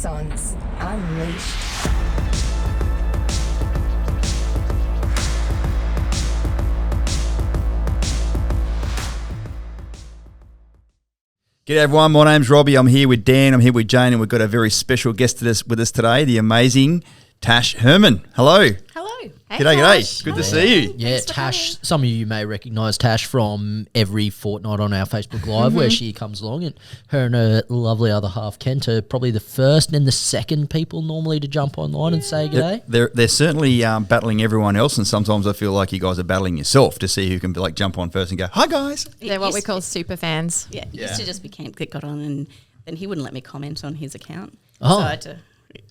Axons Unleashed. G'day everyone, my name's Robbie. I'm here with Dan, I'm here with Jane, and we've got a very special guest with us today, the amazing Tash Herrmann. Hello. Hello. Hey, G'day. Good to see you. Yeah, Tash, some of you may recognise Tash from every fortnight on our Facebook Live where she comes along, and her and her lovely other half, Kent, are probably the first and the second people normally to jump online and say g'day. They're certainly battling everyone else, and sometimes I feel like you guys are battling yourself to see who can like jump on first and go, hi guys. They're what we call super fans. Yeah, it used to just be Kent that got on, and then he wouldn't let me comment on his account. Oh. So I had to...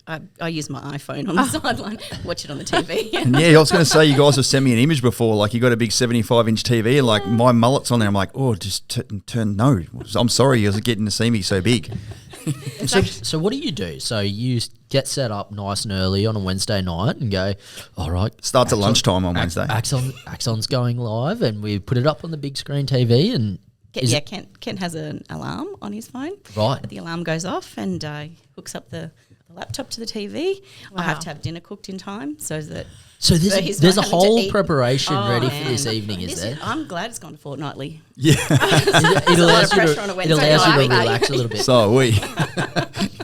I use my iPhone on the sideline, watch it on the TV. And yeah, I was going to say, you guys have sent me an image before, like you got a big 75-inch TV, and like my mullet's on there. I'm like, oh, just turn, no. I'm sorry, you're getting to see me so big. So what do you do? So you get set up nice and early on a Wednesday night and go, all right. Starts at lunchtime on Wednesday. Axon's going live, and we put it up on the big screen TV. And Kent has an alarm on his phone. Right. The alarm goes off and hooks up the laptop to the TV. Wow. I have to have dinner cooked in time so that... So he's there's a not having to whole eat. preparation ready for man. this evening, is there? I'm glad it's gone to fortnightly. Yeah. It a lot allows of you pressure on a to, Wednesday night. relax a little bit. So are we.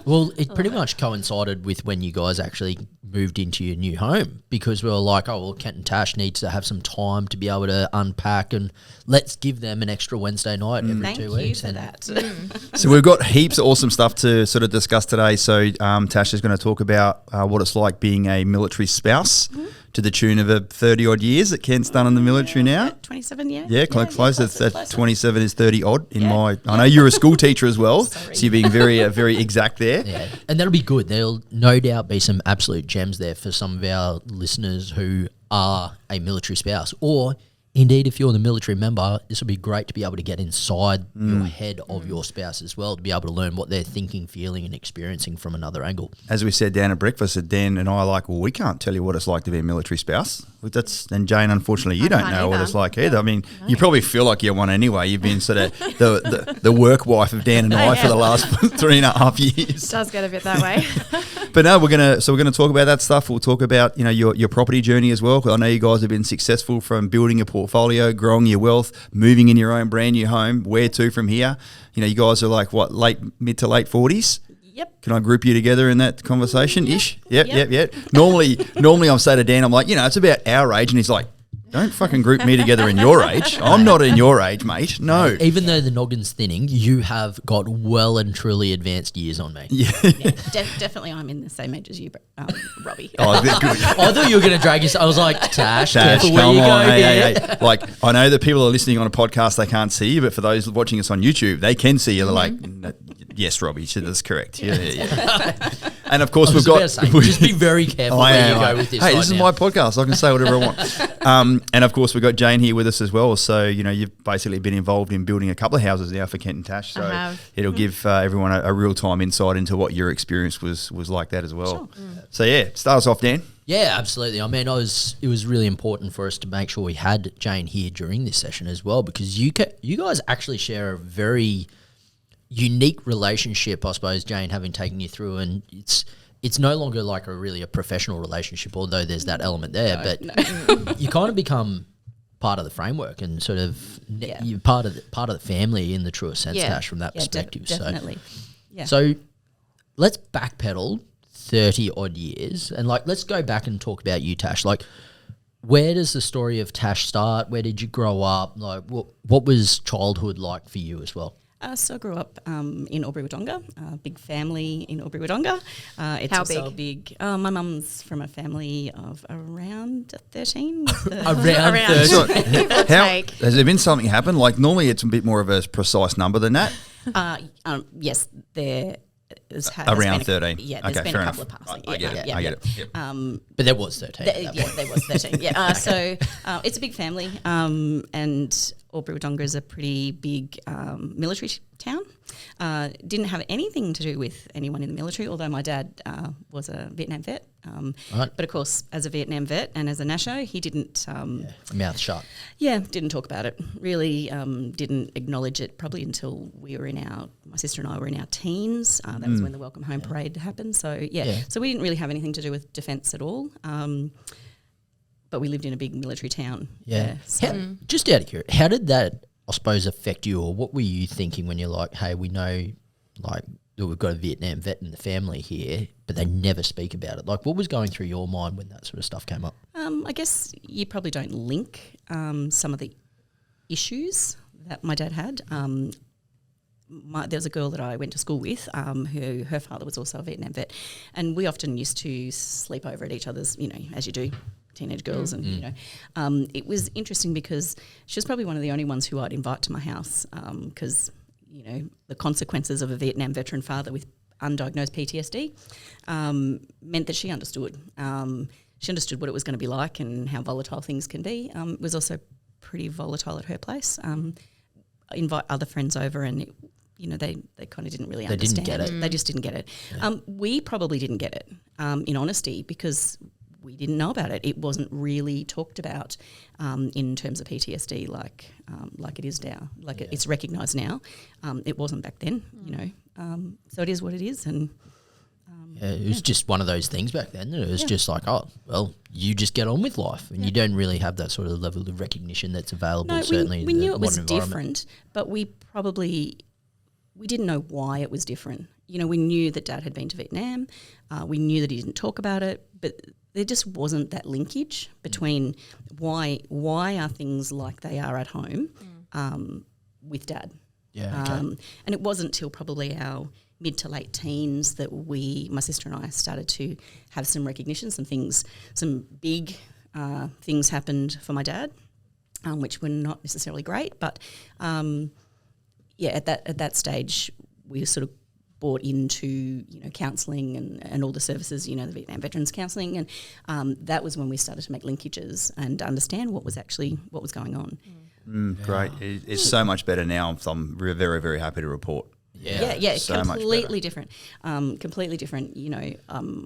Well, it pretty much coincided with when you guys actually moved into your new home, because we were like, oh, well, Kent and Tash needs to have some time to be able to unpack, and let's give them an extra Wednesday night every Thank 2 you weeks. for And that. So we've got heaps of awesome stuff to sort of discuss today. So Tash is going to talk about what it's like being a military spouse to the tune of 30-odd years that Kent's done in the military now. 27, yeah. Yeah, close. closer. That 27 is 30-odd in Yeah. my... I know you're a school teacher as well, Sorry. so you're being very very exact there. yeah, and that'll be good. There'll no doubt be some absolute gems there for some of our listeners who are a military spouse, or indeed, if you're the military member, this will be great to be able to get inside your head of your spouse as well, to be able to learn what they're thinking, feeling, and experiencing from another angle. As we said down at breakfast, Dan and I are like, well, we can't tell you what it's like to be a military spouse. And Jane, unfortunately, you don't can't know what either. it's like either. I mean, you probably feel like you're one anyway. You've been sort of the work wife of Dan and I for the last 3.5 years. It does get a bit that way. But no, we're gonna talk about that stuff. We'll talk about your property journey as well. I know you guys have been successful from building a portfolio, growing your wealth, moving in your own brand new home. Where to from here? You guys are like what, mid to late 40s? Yep. Can I group you together in that conversation ish? Yep. Normally I'm saying to Dan, I'm like, it's about our age, and he's like, don't fucking group me together in your age. I'm not in your age, mate. No. Even though the noggin's thinning, you have got well and truly advanced years on me. Yeah. Yeah, definitely I'm in the same age as you, Robbie. Oh, good. I thought you were going to drag us. I was like, Tash, careful where come you on. go. Hey. here. Like, I know that people are listening on a podcast, they can't see you, but for those watching us on YouTube, they can see you. They're like, yes, Robbie, that's correct. Yeah. And of course, I was we've got... about to say, just be very careful where you go with this. Hey, right this is now. my podcast. I can say whatever I want. And of course, we've got Jane here with us as well. So, you've basically been involved in building a couple of houses now for Kent and Tash. So I have. it'll give everyone a real-time insight into what your experience was like that as well. Sure. So, yeah, start us off, Dan. Yeah, absolutely. I mean, it was really important for us to make sure we had Jane here during this session as well, because you guys actually share a very unique relationship, I suppose, Jane, having taken you through, and it's no longer like a professional relationship, although there's that element there, but you kind of become part of the framework and sort of you're part of the family in the truest sense, Yeah. Tash, from that perspective. Definitely. Yeah. So let's backpedal 30 odd years and let's go back and talk about you, Tash. Where does the story of Tash start? Where did you grow up? What was childhood like for you as well? So I grew up in Albury-Wodonga, a big family in Albury-Wodonga. It's How also big? My mum's from a family of around 13. Around 30. Give or take. Has there been something happen? Like, normally it's a bit more of a precise number than that. Yes, there has Around been 13. Yeah, there's Okay, been fair a couple enough. of passing. I get it. I get it. Yep. But there was 13 at that point. There was 13. Yeah. So it's a big family, and Albury-Wodonga is a pretty big military town. Didn't have anything to do with anyone in the military, although my dad was a Vietnam vet. Right. But of course, as a Vietnam vet and as a Nasho, he didn't. Mouth shut. Yeah, didn't talk about it. Really didn't acknowledge it probably until my sister and I were in our teens. That was when the Welcome Home Parade happened. So, so we didn't really have anything to do with defence at all. But we lived in a big military town. Yeah. So Just out of curiosity, how did that, I suppose, affect you, or what were you thinking when you're like, hey, we know like that we've got a Vietnam vet in the family here, but they never speak about it? Like, what was going through your mind when that sort of stuff came up? I guess you probably don't link some of the issues that my dad had. There was a girl that I went to school with who her father was also a Vietnam vet, and we often used to sleep over at each other's, as you do, teenage girls. And, it was interesting because she was probably one of the only ones who I'd invite to my house because, the consequences of a Vietnam veteran father with undiagnosed PTSD meant that she understood. She understood what it was going to be like and how volatile things can be. It was also pretty volatile at her place. Invite other friends over and they kind of didn't really understand. Didn't get it. They just didn't get it. Yeah. We probably didn't get it, in honesty, because we didn't know about it. It wasn't really talked about in terms of PTSD like it is now. It's recognised now. It wasn't back then, So it is what it is. And it was just one of those things back then. It was just like, oh, well, you just get on with life, and you don't really have that sort of level of recognition that's available. No, certainly, we in the knew it was modern environment. different, but we didn't know why it was different. We knew that Dad had been to Vietnam. We knew that he didn't talk about it, but there just wasn't that linkage between why are things like they are at home with Dad. Yeah, okay. And it wasn't till probably our mid to late teens that my sister and I started to have some recognition, some big things happened for my dad, which were not necessarily great, but at that stage we sort of bought into counselling and all the services, the Vietnam Veterans Counselling, and that was when we started to make linkages and understand what was going on. Great. It's so much better now. So I'm very, very happy to report. Yeah, so completely different. Completely different.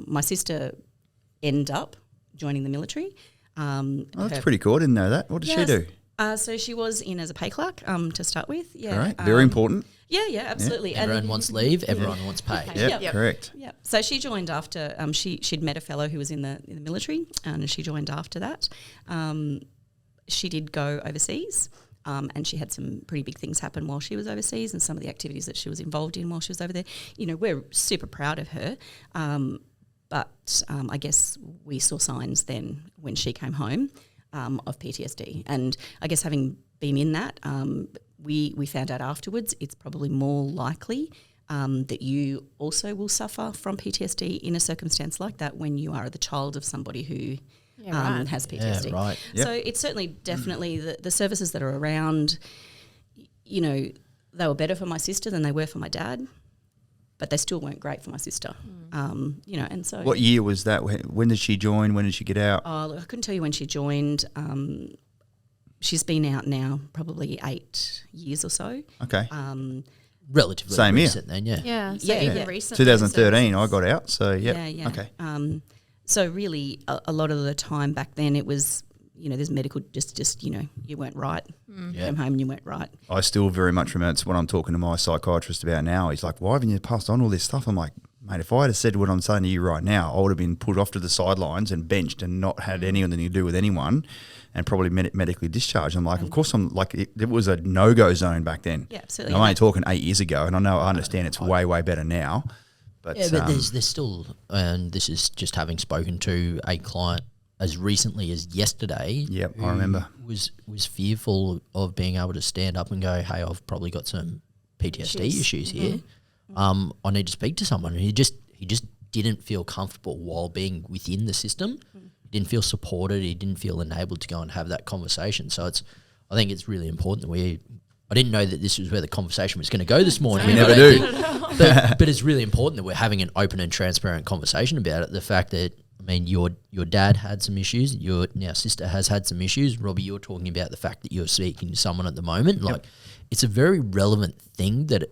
My sister ended up joining the military. That's pretty cool. I didn't know that. What did she do? So she was in as a pay clerk to start with. Yeah, All right. Very important. Yeah, absolutely. Everyone wants leave. Everyone wants pay. Yep, correct. Yeah. So she joined after she'd met a fellow who was in the military, and she joined after that. She did go overseas, and she had some pretty big things happen while she was overseas, and some of the activities that she was involved in while she was over there. We're super proud of her, but I guess we saw signs then when she came home of PTSD, and I guess having been in that, we found out afterwards it's probably more likely that you also will suffer from PTSD in a circumstance like that when you are the child of somebody who has PTSD. Yeah, right. Yep. So it's certainly definitely the services that are around, they were better for my sister than they were for my dad, but they still weren't great for my sister. And so. What year was that? When did she join? When did she get out? Oh, look, I couldn't tell you when she joined. She's been out now probably 8 years or so. Okay. Relatively Same year. recent then, yeah. Yeah. So Yeah. even recently. 2013, I got out. So, yeah. Yeah. Okay. So really, a lot of the time back then, it was there's medical just you weren't right. Yeah. Came home and you weren't right. I still very much remember it's what I'm talking to my psychiatrist about now. He's like, why haven't you passed on all this stuff? I'm like, mate, if I had said what I'm saying to you right now, I would have been put off to the sidelines and benched and not had anything to do with anyone and probably medically discharged. I'm like, of course I'm like, it was a no-go zone back then. Yeah, absolutely. And I'm only talking 8 years ago, and I understand it's way, way better now. But, But there's still, and this is just having spoken to a client as recently as yesterday. Yep, who I remember. Was fearful of being able to stand up and go, hey, I've probably got some PTSD issues here. I need to speak to someone. And he just didn't feel comfortable while being within the system. He didn't feel supported. He didn't feel enabled to go and have that conversation. So I think it's really important that I didn't know that this was where the conversation was going to go this morning. We never do. But it's really important that we're having an open and transparent conversation about it. The fact that, I mean, your dad had some issues. Your now sister has had some issues. Robbie, you're talking about the fact that you're speaking to someone at the moment. Like, it's a very relevant thing that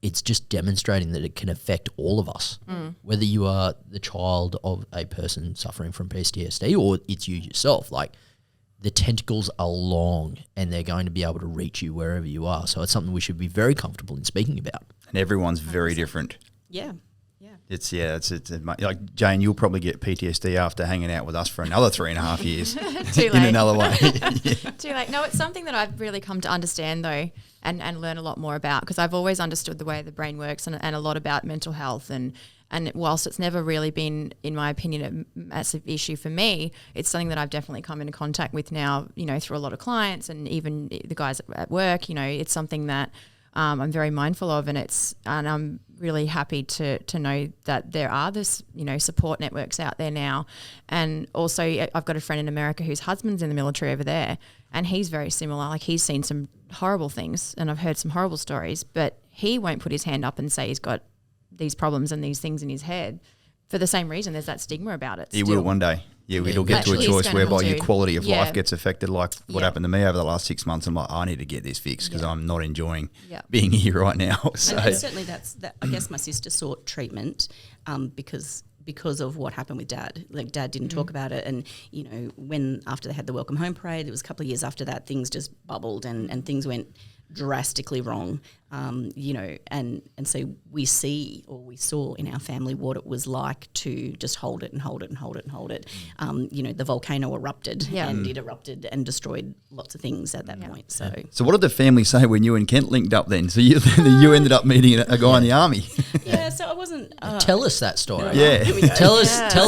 it's just demonstrating that it can affect all of us, whether you are the child of a person suffering from PTSD or it's you yourself. Like, the tentacles are long and they're going to be able to reach you wherever you are. So it's something we should be very comfortable in speaking about. And everyone's very different. Yeah. It's like Jane, you'll probably get PTSD after hanging out with us for another 3.5 years Too in late. another way. Too late. No, it's something that I've really come to understand though, and learn a lot more about, because I've always understood the way the brain works and a lot about mental health, and whilst it's never really been, in my opinion, a massive issue for me, it's something that I've definitely come into contact with now, through a lot of clients and even the guys at work. It's something that I'm very mindful of, and I'm really happy to know that there are this support networks out there now. And also I've got a friend in America whose husband's in the military over there, and he's very similar. Like, he's seen some horrible things and I've heard some horrible stories, but he won't put his hand up and say he's got these problems and these things in his head for the same reason. There's that stigma about it. He will one day. Yeah, it'll get to a Actually, choice it's gonna whereby come your to- quality of yeah. life gets affected, like what Yeah. happened to me over the last 6 months. I'm like, I need to get this fixed because Yeah. I'm not enjoying Yeah. being here right now. So And certainly I guess my sister sought treatment because of what happened with Dad. Like, Dad didn't talk about it, and when after they had the welcome home parade, it was a couple of years after that, things just bubbled and things went drastically wrong. And so we saw in our family what it was like to just hold it and hold it and hold it and hold it. The volcano erupted, Yeah. and it erupted and destroyed lots of things at that point. So what did the family say when you and Kent linked up then? So you ended up meeting a guy in the army. yeah, so I wasn't. Tell us that story. Yeah. Here we go. Tell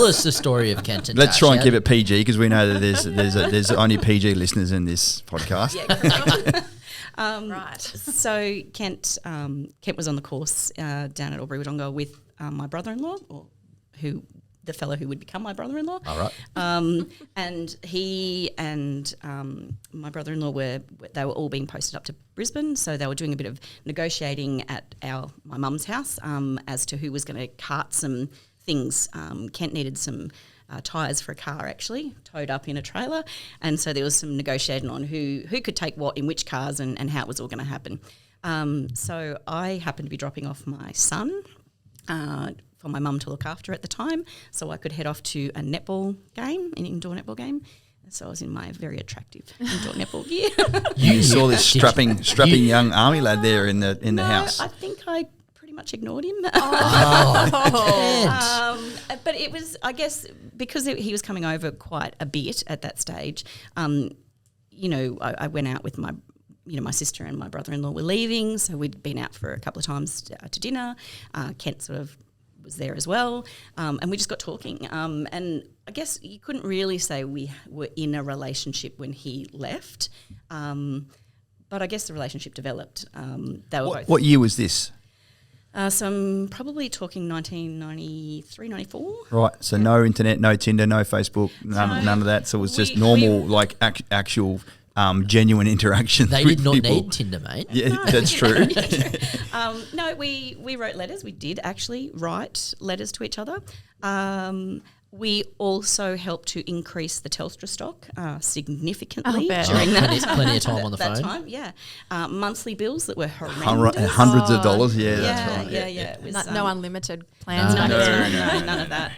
us the story of Kent and Let's Tash. try and How keep did- it PG because we know that there's only PG listeners in this podcast. Right. So Kent was on the course down at Albury Wodonga with my brother-in-law, or the fellow who would become my brother-in-law. All right. And he and my brother-in-law were all being posted up to Brisbane, so they were doing a bit of negotiating at my mum's house as to who was going to cart some things. Kent needed some tyres for a car, actually, towed up in a trailer, and so there was some negotiating on who could take what in which cars and how it was all going to happen. So I happened to be dropping off my son for my mum to look after at the time, so I could head off to a netball game, an indoor netball game. So I was in my very attractive indoor netball gear. You saw this strapping young army lad there in the house. I think I pretty much ignored him. But it was, I guess, because he was coming over quite a bit at that stage. I went out with my sister and my brother-in-law were leaving, so we'd been out for a couple of times to dinner. Kent sort of was there as well, and we just got talking. And I guess you couldn't really say we were in a relationship when he left, but I guess the relationship developed. They were both. What year was this? So I'm probably talking 1993, 94. Right, so no internet, no Tinder, no Facebook, none of that. So it was just normal, actual, genuine interaction. They with did not people. need Tinder, mate. Yeah, that's true. No, we wrote letters. We did actually write letters to each other. We also helped to increase the Telstra stock significantly bet. during that Plenty of time on the that phone. time, yeah. Monthly bills that were horrendous. Hundreds of dollars, yeah, that's right. Yeah. It was, No unlimited plans. No. none of that.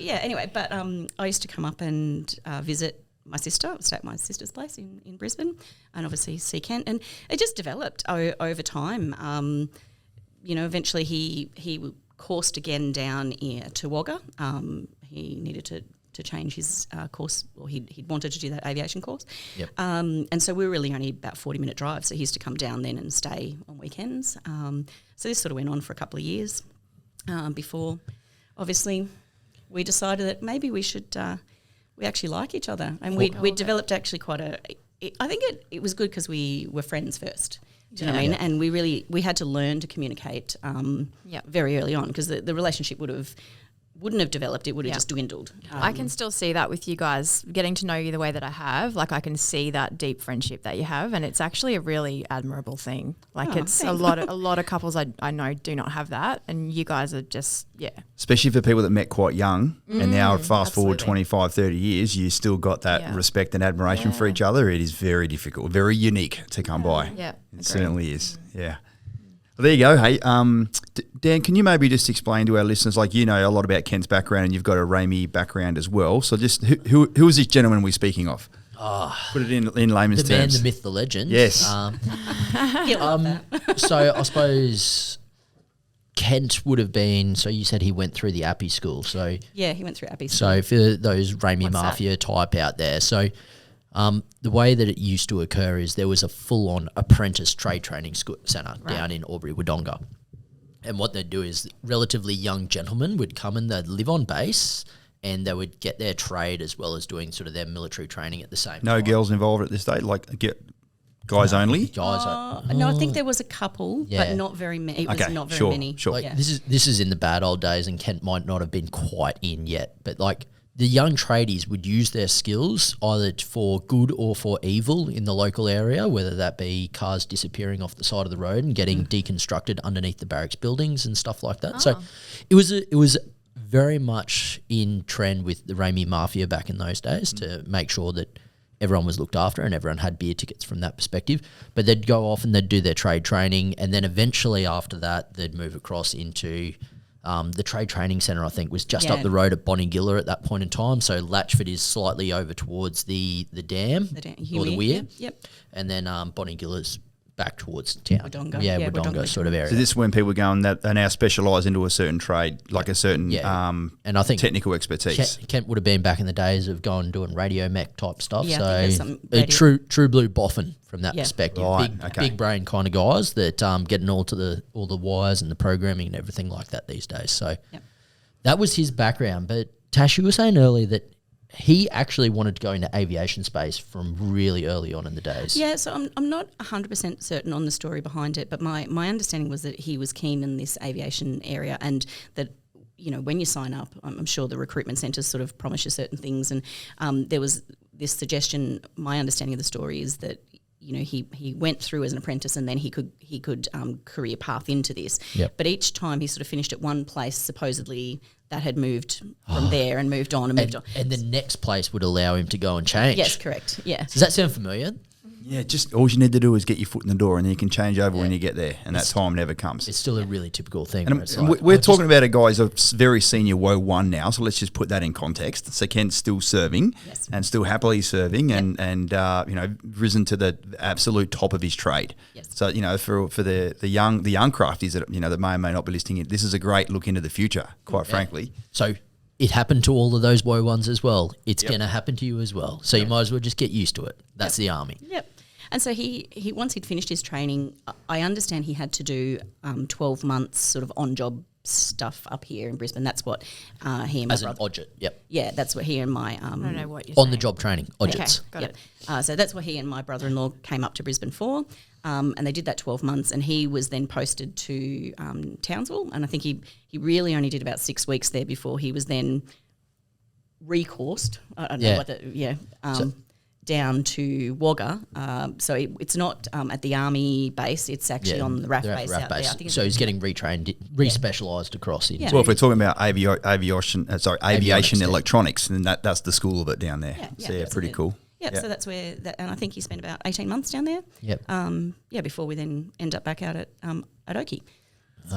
Anyway, but I used to come up and visit my sister. I would stay at my sister's place in Brisbane, and obviously see Kent, and it just developed over time. Eventually he coursed again down to Wagga. He needed to change his course, or he'd wanted to do that aviation course. Yep. And so we were really only about 40-minute drive, so he used to come down then and stay on weekends. So this sort of went on for a couple of years before, obviously, we decided that maybe we should, we actually like each other. And we developed actually quite I think it was good because we were friends first. Do you know what I mean? And we had to learn to communicate very early on, because the relationship wouldn't have developed, it would have just dwindled. I can still see that with you guys, getting to know you the way that I have. Like, I can see that deep friendship that you have, and it's actually a really admirable thing. Like, it's thanks. a lot of couples I know do not have that, and you guys are just, Especially for people that met quite young and now fast forward absolutely. 25, 30 years, you still got that respect and admiration for each other. It is very difficult, very unique to come by. Yeah, It agreed. certainly is, yeah. Well, there you go. Hey, Dan, can you maybe just explain to our listeners, like you know a lot about Kent's background and you've got a Ramey background as well. So just who is this gentleman we're speaking of? Put it in layman's The man, terms. the myth, the legend. Yes. So I suppose Kent would have been, so you said he went through the Appy school. So Yeah, he went through Abbey. So for those Ramey What's that? Mafia type out there, so the way that it used to occur is there was a full-on apprentice trade training centre down in Albury Wodonga. And what they'd do is relatively young gentlemen would come and they'd live on base and they would get their trade as well as doing sort of their military training at the same No time. girls involved at this stage, like guys only. Guys, No, I think there was a couple, Yeah. but not very many. It was Okay, not very sure, many. sure. like Yeah. this is in the bad old days, and Kent might not have been quite in yet, but like the young tradies would use their skills either for good or for evil in the local area, whether that be cars disappearing off the side of the road and getting deconstructed underneath the barracks buildings and stuff like that. So it was very much in trend with the Ramey Mafia back in those days to make sure that everyone was looked after and everyone had beer tickets from that perspective. But they'd go off and they'd do their trade training, and then eventually after that they'd move across into the trade training centre, I think, was just up the road at Bonegilla at that point in time. So Latchford is slightly over towards the dam or the Huey, weir. Yep. And then Bonegilla's back towards town. Wodonga. Yeah, Yeah, Wodonga Wodonga. sort of area. So this is when people go and that are now specialised into a certain trade, like a certain and I think technical expertise. Kent would have been back in the days of going doing radio mech type stuff. Yeah, I think there's so some a radio- true blue boffin from that Yeah. perspective. Right, Big, okay. big brain kind of guys that getting all the wires and the programming and everything like that these days. So Yep. that was his background. But Tash, you were saying earlier that he actually wanted to go into aviation space from really early on in the days. Yeah, so I'm not 100% certain on the story behind it, but my understanding was that he was keen in this aviation area, and that, you know, when you sign up, I'm sure the recruitment centres sort of promise you certain things, and there was this suggestion. My understanding of the story is that, you know, he went through as an apprentice and then he could career path into this. Yep. But each time he sort of finished at one place, supposedly that had moved from there and moved on and moved on. And the next place would allow him to go and change. Yes, correct. Yeah. Does that sound familiar? Yeah, just all you need to do is get your foot in the door, and then you can change over when you get there, and that time never comes. It's still a really typical thing. And where it's and like, we're I talking about a guy who's a very senior Woe 1 now, so let's just put that in context. So Kent's still serving Yes. and still happily serving and you know, risen to the absolute top of his trade. Yes. So, you know, for the young crafties that, you know, that may or may not be listening, this is a great look into the future, quite frankly. So it happened to all of those Woe ones as well. It's going to happen to you as well. So you might as well just get used to it. That's the army. Yep. And so he once he'd finished his training, I understand he had to do 12 months sort of on-job stuff up here in Brisbane. That's what he and my As an brother... odget, yep. Yeah, that's what he and my... I don't know what you're On saying. the job training, odgets. Got Yep. it. So that's what he and my brother-in-law came up to Brisbane for, and they did that 12 months, and he was then posted to Townsville, and I think he really only did about 6 weeks there before he was then recoursed. I don't know what the... down to Wagga. So it's not at the army base, it's actually on the RAF base out there. I think So he's getting retrained, re-specialised across in. Yeah. Well, if we're talking about aviation Avionics, electronics, then that's the school of it down there. So yeah, pretty absolutely. cool. Yep, so that's where, and I think he spent about 18 months down there. Yep. Before we then end up back out at Oki.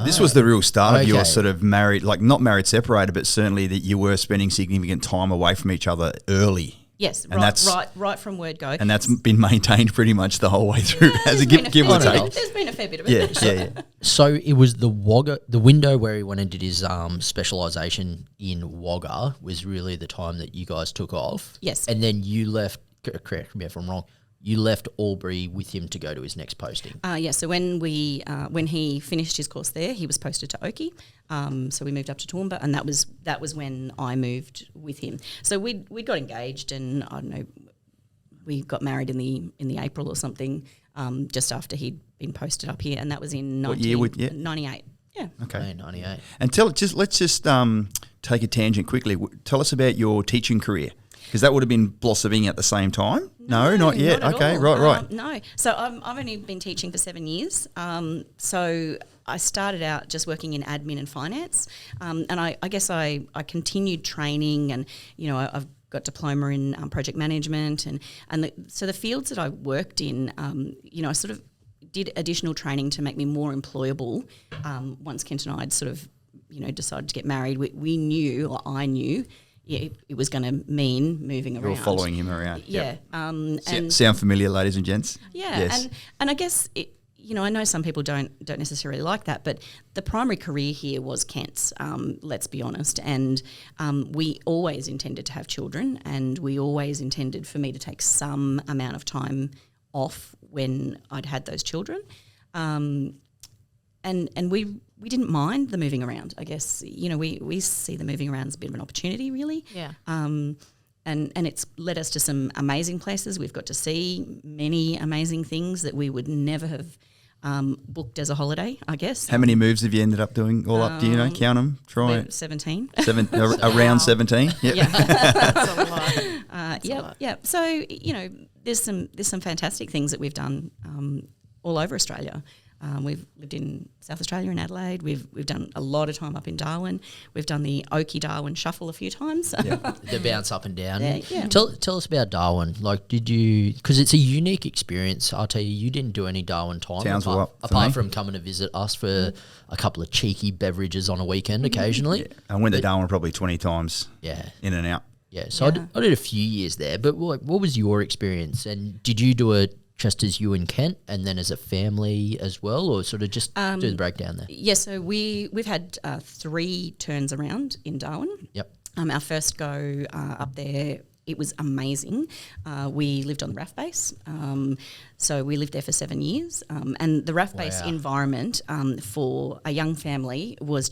This was the real start of your Okay. sort of married, like not married separated, but certainly that you were spending significant time away from each other early. Yes, And that's- right from word go. And that's been maintained pretty much the whole way through as a give or take. There's been a fair bit of it. Yeah. So it was the window where he went and did his specialisation in Wagga was really the time that you guys took off. Yes. And then you left, correct me if I'm wrong, you left Albury with him to go to his next posting. So when he finished his course there, he was posted to Oki. So we moved up to Toowoomba, and that was when I moved with him. So we got engaged, and I don't know, we got married in the April or something, just after he'd been posted up here, and that was in What year 98. Yeah. Okay. 98. And let's just take a tangent quickly. Tell us about your teaching career, because that would have been blossoming at the same time. No, not yet. Not at Okay, all. right. No. So I've only been teaching for 7 years. So I started out just working in admin and finance, and I guess I continued training, and you know I've got diploma in project management, and so the fields that I worked in, you know, I sort of did additional training to make me more employable. Once Kent and I had sort of, decided to get married, we knew, or I knew, it was going to mean moving around. You're following him around. Yeah. Yep. And Sound familiar, ladies and gents? yeah, Yes. and I guess I know some people don't necessarily like that, but the primary career here was Kent's. Let's be honest, and we always intended to have children, and we always intended for me to take some amount of time off when I'd had those children, and we didn't mind the moving around. I guess we see the moving around as a bit of an opportunity, really. Yeah. And it's led us to some amazing places. We've got to see many amazing things that we would never have booked as a holiday, I guess. How many moves have you ended up doing all up? Do you know? Count them. Try it. 17. Around 17. Yep. Yeah. That's a lot. Yeah. So, there's some fantastic things that we've done all over Australia. We've lived in South Australia in Adelaide. We've done a lot of time up in Darwin. We've done the Oakey-Darwin shuffle a few times. The bounce up and down. Yeah. Tell us about Darwin. Like, did you? Because it's a unique experience. I'll tell you, you didn't do any Darwin time apart from coming to visit us for a couple of cheeky beverages on a weekend occasionally. Yeah. I went to Darwin probably 20 times. Yeah. In and out. Yeah. So I did a few years there. But what was your experience? And did you do it just as you and Kent, and then as a family as well, or sort of just do the breakdown there? Yeah, so we've had 3 turns around in Darwin. Yep. Our first go up there, it was amazing. We lived on the RAF base, so we lived there for 7 years, and the RAF base environment for a young family was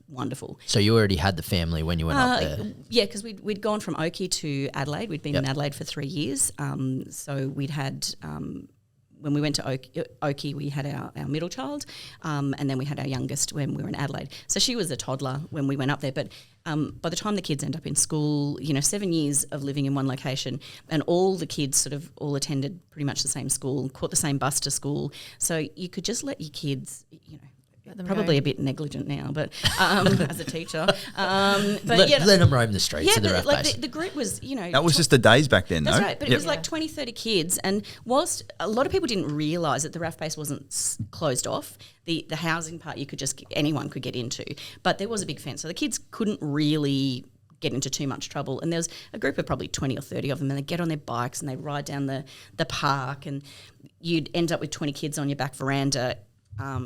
wonderful. So you already had the family when you went up there? Yeah, because we'd gone from Oakey to Adelaide. We'd been in Adelaide for 3 years. So we'd had, when we went to Oakey, we had our middle child, and then we had our youngest when we were in Adelaide. So she was a toddler when we went up there. But by the time the kids end up in school, 7 years of living in one location, and all the kids sort of all attended pretty much the same school, caught the same bus to school. So you could just let your kids, probably a bit negligent now, but as a teacher, let them roam the streets of the RAF base. The group was, That was just the days back then, though. That's right, but it was like 20, 30 kids, and whilst a lot of people didn't realise that the RAF base wasn't closed off, the housing part anyone could get into, but there was a big fence, so the kids couldn't really get into too much trouble. And there was a group of probably 20 or 30 of them, and they get on their bikes and they ride down the park, and you'd end up with 20 kids on your back veranda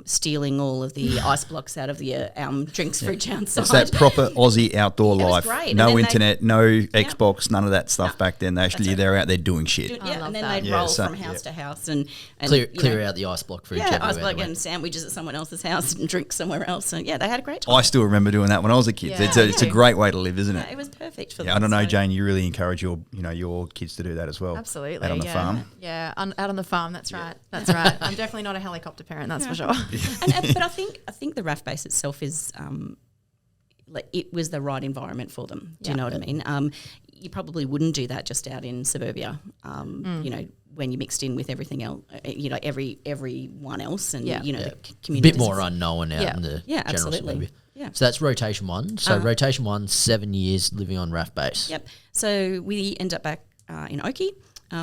stealing all of the ice blocks out of the drinks fridge outside. It's that proper Aussie outdoor life. Great. No internet, no Xbox, none of that stuff back then. They're out there doing shit. And then they'd roll from house to house and clear out the ice block fridge. Yeah, ice block and sandwiches at someone else's house and drink somewhere else. And they had a great time. I still remember doing that when I was a kid. It's a great way to live, isn't it? It was perfect for them. I don't know, Jane. You really encourage your kids to do that as well. Absolutely. Out on the farm. Yeah, out on the farm. That's right. That's right. I'm definitely not a helicopter parent. That's for sure. But I think the RAF base itself is it was the right environment for them. Do you know what I mean? You probably wouldn't do that just out in suburbia. When you mixed in with everything else, everyone else, and the community. A bit more unknown out in the general suburbia. Yeah. So that's rotation 1. So rotation 1, 7 years living on RAF base. Yep. So we end up back in Oakey.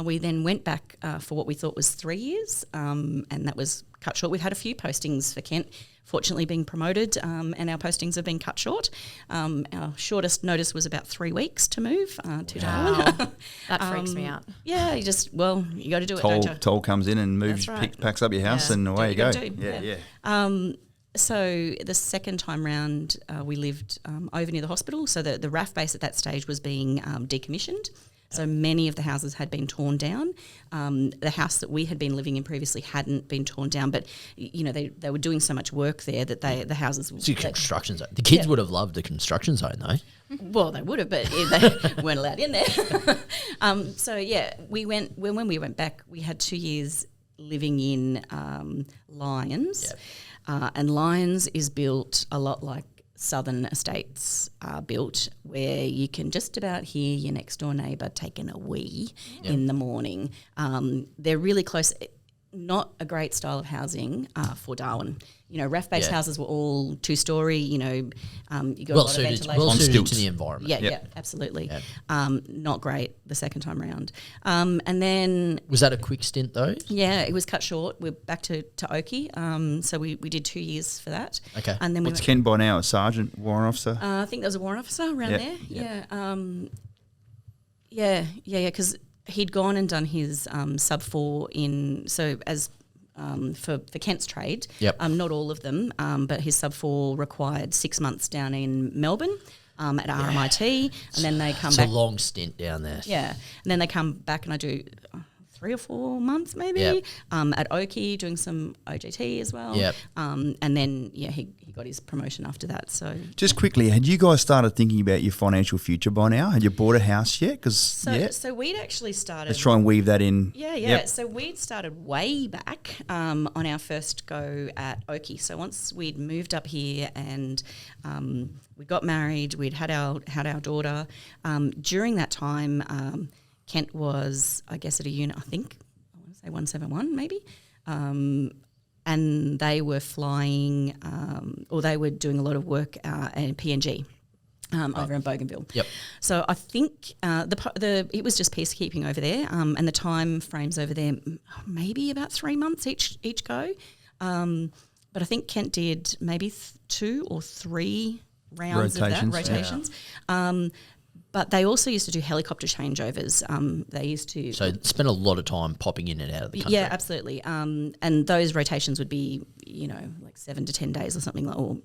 We then went back for what we thought was 3 years, and that was cut short. We've had a few postings for Kent, fortunately being promoted, and our postings have been cut short. Our shortest notice was about 3 weeks to move to Darwin. That freaks me out. Yeah, you got to do it, don't you? Toll comes in and moves, packs up your house, and away you go. So the second time round, we lived over near the hospital. So the RAF base at that stage was being decommissioned. So many of the houses had been torn down. The house that we had been living in previously hadn't been torn down, but they were doing so much work there that the houses. It's a construction zone. The kids would have loved the construction zone, though. Well, they would have, but they weren't allowed in there. When we went back, we had 2 years living in Lyons, and Lyons is built a lot like southern estates are built, where you can just about hear your next door neighbour taking a wee in the morning. They're really close. not a great style of housing for Darwin. You know, RAF-based Yeah. houses were all 2-story. You know, you got a Well lot of suited, ventilation. well suited stilts. to the environment. Yeah, Yep. yeah, absolutely. Yep. Not great the second time round. And then, Was that a quick stint though? yeah, it was cut short. We're back to Oakey. So we did 2 years for that. Okay. And then we What's went, Ken by now? A sergeant, warrant officer? I think there was a warrant officer around Yep. there. Yeah. Because he'd gone and done his sub 4 for Kent's trade. Yep. Not all of them, but his sub 4 required 6 months down in Melbourne at RMIT, and then they come It's back. a long stint down there. Yeah, and then they come back and I do 3 or 4 months maybe Yep. at Oakey doing some OJT as well. Yep. And then he got his promotion after that. So Just quickly, had you guys started thinking about your financial future by now? Had you bought a house yet? Because so we'd actually started. let's try and weave that in. Yeah. Yep. So we'd started way back on our first go at Oakey. So once we'd moved up here and we got married, we'd had our daughter. During that time, Kent was, I guess, at a unit. I think I want to say 171 maybe. And they were flying, or they were doing a lot of work in PNG. Over in Bougainville. Yep. So I think it was just peacekeeping over there, and the time frames over there maybe about 3 months each go. But I think Kent did maybe 2 or 3 rounds rotations. But they also used to do helicopter changeovers. They used to spent a lot of time popping in and out of the country. Yeah, absolutely. And those rotations would be, like 7 to 10 days or something, or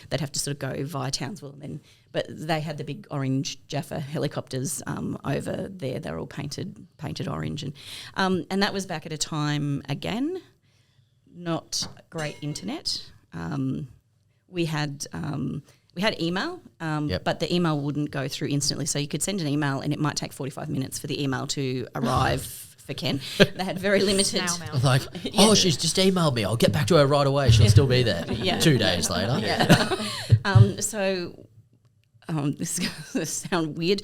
they'd have to sort of go via Townsville. But they had the big orange Jaffa helicopters over there. They were all painted orange, and that was back at a time again, not great internet. We had email, but the email wouldn't go through instantly. So you could send an email and it might take 45 minutes for the email to arrive for Ken. They had very limited... Snail mail. Like, she's just emailed me. I'll get back to her right away. She'll still be there. 2 days later. Yeah. This is going to sound weird.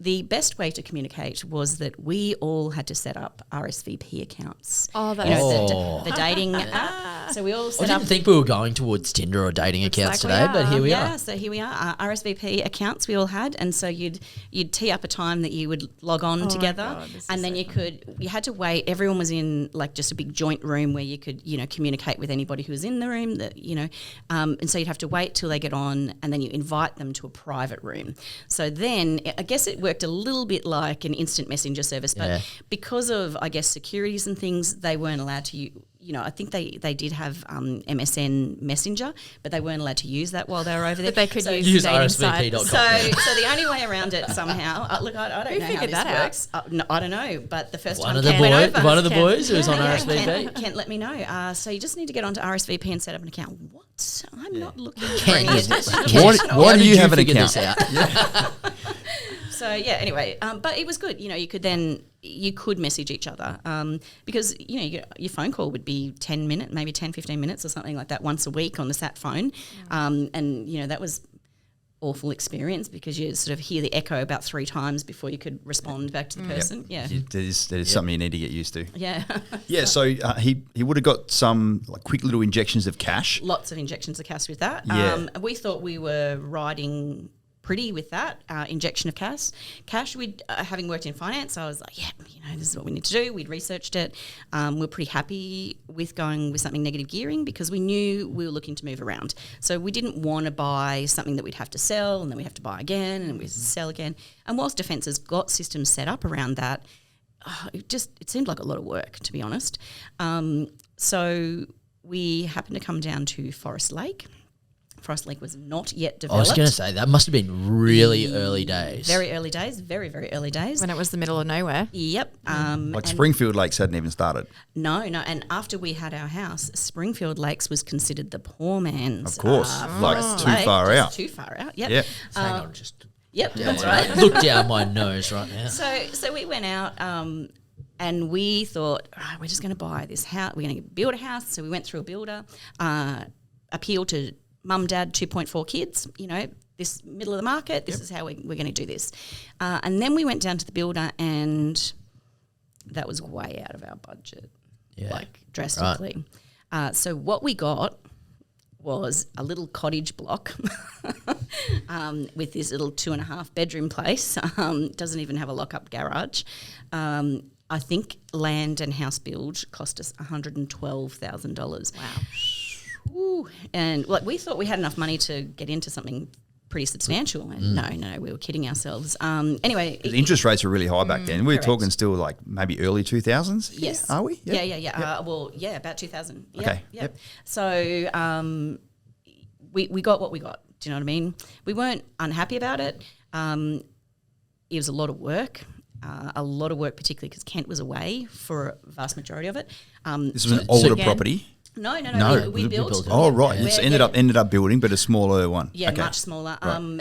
The best way to communicate was that we all had to set up RSVP accounts. Oh, that's the dating app. So we all I set up... didn't think we were going towards Tinder or dating accounts like we today, but are. here we Yeah, are. so here we are. RSVP accounts we all had, and so you'd tee up a time that you would log on together, God, this is and then so you had to wait. Everyone was in like just a big joint room where you could communicate with anybody who was in the room. And so you'd have to wait till they get on, and then you invite them to a private room. So then I guess it worked a little bit like an instant messenger service, but because of securities and things, they weren't allowed to. I think they did have MSN Messenger, but they weren't allowed to use that while they were over there. But they could Use dating sites. RSVP.com. So the only way around it somehow, I don't know how figured this that out? works. No, I don't know, but the first One time of the Ken went boys, over, one of the Ken. boys who was on Yeah, RSVP. Kent let me know. So you just need to get onto RSVP and set up an account. What? I'm not looking for Ken, any Why do you have an figure account? this out? So anyway, but it was good. You could message each other because your phone call would be 10 minutes, maybe 10, 15 minutes or something like that once a week on the sat phone, and that was awful experience because you sort of hear the echo about 3 times before you could respond back to the person. Yeah. That is something you need to get used to. Yeah. Yeah, so he would have got some quick little injections of cash. Lots of injections of cash with that. Yeah. We thought we were riding pretty with that injection of cash. We'd having worked in finance, I was like, this is what we need to do. We'd researched it. We're pretty happy with going with something negative gearing because we knew we were looking to move around. So we didn't want to buy something that we'd have to sell and then we'd have to buy again and we'd sell again. And whilst Defence has got systems set up around that, it seemed like a lot of work, to be honest. So we happened to come down to Forest Lake. Forest Lake was not yet developed. I was going to say, that must have been really early days. Very early days, very, very early days. When it was the middle of nowhere. Yep. Like Springfield Lakes hadn't even started. No. And after we had our house, Springfield Lakes was considered the poor man's. Of course. Forest Too Lake, far just out. Too far out, yep. Yep. Hang on, just Yep, that's right. look down my nose right now. So we went out and we thought, we're just going to buy this house. We're going to build a house. So we went through a builder, appeal to mum, dad, 2.4 kids, this middle of the market, this is how we're going to do this. And then we went down to the builder and that was way out of our budget. like drastically. So what we got was a little cottage block with this little 2.5 bedroom place. Doesn't even have a lock-up garage. I think land and house build cost us $112,000. Wow. Ooh. And like we thought we had enough money to get into something pretty substantial. And no, we were kidding ourselves. Anyway. The interest rates were really high back then. We were correct. talking still like maybe early 2000s? Yes. Are we? Yeah. About 2000. Okay. Yep. So we got what we got. Do you know what I mean? We weren't unhappy about it. It was a lot of work. Particularly because Kent was away for a vast majority of it. This was an older again- property? No. We built. built it. Oh, right. Yeah, It's yeah. ended up building, but a smaller one. Yeah, Okay. much smaller. Right.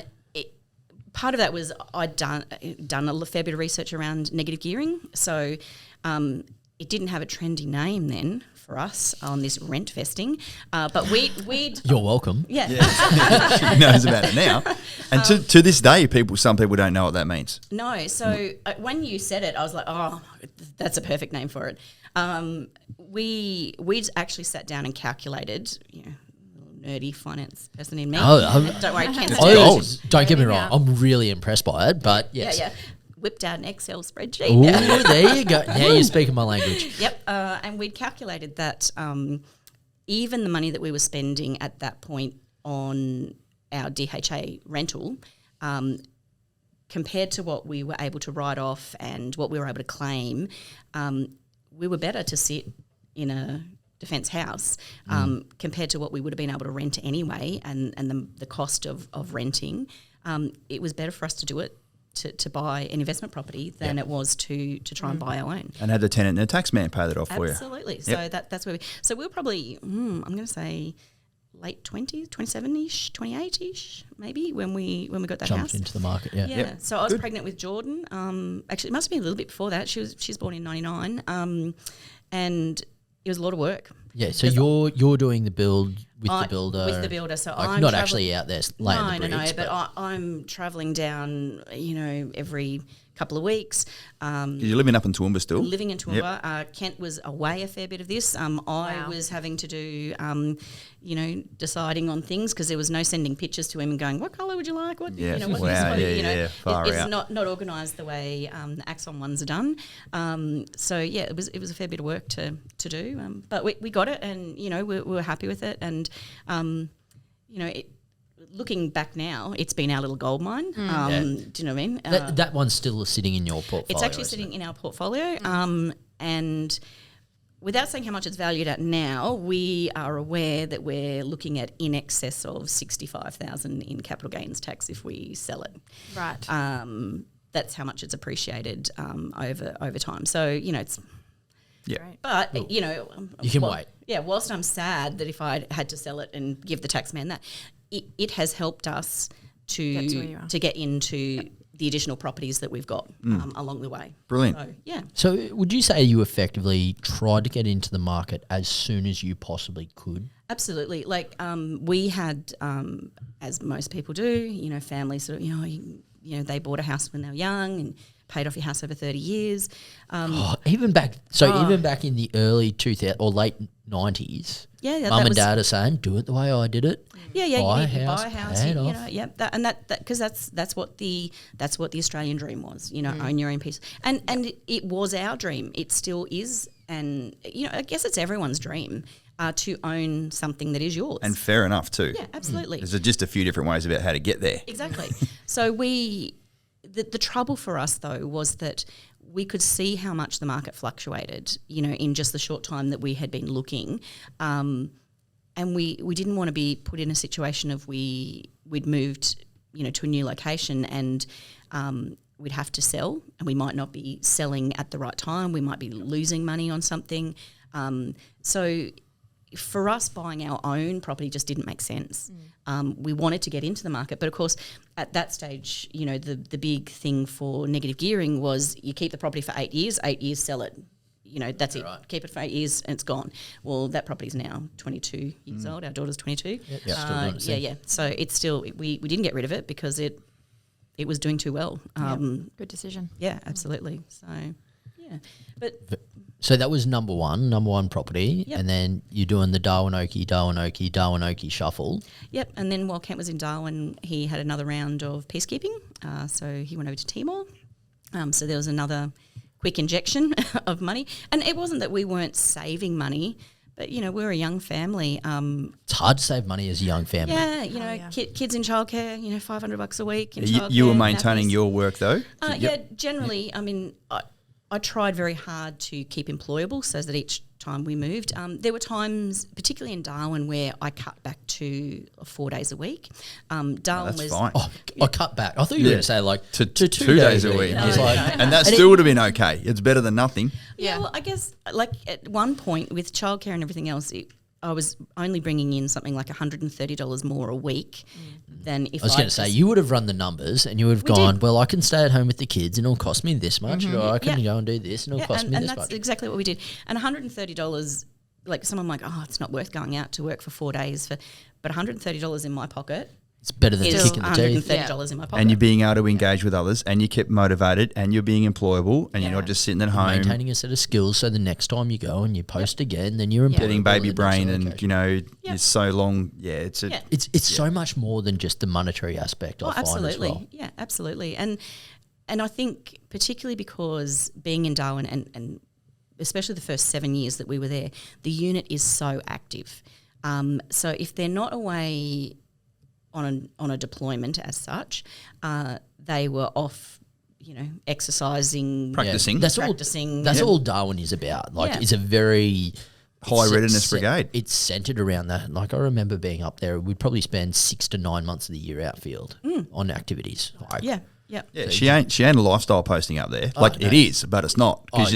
Part of that was I'd done a fair bit of research around negative gearing, so it didn't have a trendy name then for us on this rent vesting, but we'd You're welcome. yeah. She knows about it now. And to this day, some people don't know what that means. No, so when you said it, I was like, oh, that's a perfect name for it. We'd actually sat down and calculated, nerdy finance person in me. Don't worry, Kent's Oh, Don't get me Yeah. wrong. I'm really impressed by it, but yes. Yeah. Whipped out an Excel spreadsheet. Ooh, there you go. Now you're speaking my language. Yep, and we'd calculated that even the money that we were spending at that point on our DHA rental, compared to what we were able to write off and what we were able to claim, we were better to sit in a defence house compared to what we would have been able to rent anyway, and the cost of renting. It was better for us to do it. To buy an investment property than it was to try and buy our own. And had the tenant and the tax man pay that off for you. Absolutely. So that's where we were probably, I'm going to say late 20s, 27-ish, 28-ish maybe when we got that Jumped house. into the market, yeah. Yeah. Yep. So I was Good. pregnant with Jordan. Actually, it must have been a little bit before that. She's born in 99. And it was a lot of work. Yeah, so you're doing the build with the builder. With the builder. So like I'm not travel- actually out there laying the bricks. but I'm travelling down, every couple of weeks. You're living up in Toowoomba still? Living in Toowoomba. Kent was away a fair bit of this. I Wow. was having to do, deciding on things because there was no sending pictures to him and going, what colour would you like? What, Yeah. what Wow, this, yeah, far it's out. not organised the way the Axon ones are done. It was a fair bit of work to do. But we got it, and we were happy with it, and looking back now, it's been our little gold mine. Do you know what I mean? That one's still sitting in your portfolio. It's actually isn't sitting in our portfolio. And without saying how much it's valued at now, we are aware that we're looking at in excess of $65,000 in capital gains tax if we sell it. Right. That's how much it's appreciated over time. So it's. Yeah. Great. But You can well, wait. Yeah, whilst I'm sad that if I had to sell it and give the tax man that, it has helped us Get to where you are. to get into the additional properties that we've got along the way. Brilliant. So, yeah. So would you say you effectively tried to get into the market as soon as you possibly could? Absolutely. Like we had, as most people do, families sort of, they bought a house when they were young and paid off your house over 30 years. Even back in the early 2000s or late 90s, Yeah, mum that and was- dad are saying, do it the way I did it. Yeah, Buy you a house, buy a house, pay it off. that because that's what the Australian dream was, own your own piece, and it was our dream. It still is, and I guess it's everyone's dream to own something that is yours. And fair enough too. yeah, absolutely. There's just a few different ways about how to get there. Exactly. So the trouble for us though was that we could see how much the market fluctuated, in just the short time that we had been looking, and we didn't want to be put in a situation of we'd moved, to a new location and we'd have to sell, and we might not be selling at the right time. We might be losing money on something. So for us, buying our own property just didn't make sense. We wanted to get into the market, but of course, at that stage, the big thing for negative gearing was you keep the property for 8 years, sell it. That's it. Right. Keep it for 8 years and it's gone. Well, that property's now 22 years old. Our daughter's 22. Yeah, still doing its thing. Yeah. So it's still, we didn't get rid of it because it was doing too well. Good decision. Yeah, absolutely. So, yeah. But So that was number one property, Yep. and then you're doing the Darwin-Oakey shuffle. Yep, and then while Kent was in Darwin, he had another round of peacekeeping. So he went over to Timor. So there was another quick injection of money. And it wasn't that we weren't saving money, but, you know, we're a young family. It's hard to save money as a young family. Yeah, you know, kids in childcare, you know, $500 a week in You childcare. were maintaining nappies. your work though? Yeah, generally, I mean, I tried very hard to keep employable so that each time we moved. There were times, particularly in Darwin, where I cut back to 4 days a week. Darwin That's was fine. Oh, I cut back. I thought you were going to say like to to 2 days a week. I was like, And that still would have been okay. It's better than nothing. Yeah, well, I guess like at one point with childcare and everything else, I was only bringing in something like $130 more a week than if I was going to say, you would have run the numbers and you would have gone, well, I can stay at home with the kids and it'll cost me this much, or I can go and do this and it'll cost me and this that's much. exactly what we did. And $130, like someone like, oh, it's not worth going out to work for 4 days but $130 in my pocket It's better than is kicking the teeth. $130 in my pocket. And you're being able to engage with others, and you kept motivated, and you're being employable, and you're not just sitting at home Maintaining a set of skills so the next time you go and you post again, then you're employable getting baby in the brain, next and location. you know you're so long. Yeah, it's a It's so much more than just the monetary aspect. I find absolutely. as well. Yeah, absolutely. And I think particularly because being in Darwin and especially the first 7 years that we were there, the unit is so active. So if they're not away on a deployment as such, they were off, you know, exercising, practicing. That's practicing. That's all Darwin is about. Like Yeah. it's a very High it's readiness brigade. It's centered around that. Like I remember being up there, we'd probably spend 6 to 9 months of the year outfield on activities. Like, Yeah, yeah. Yeah, she ain't a lifestyle posting up there. Like no. it is, but it's not. 'Cause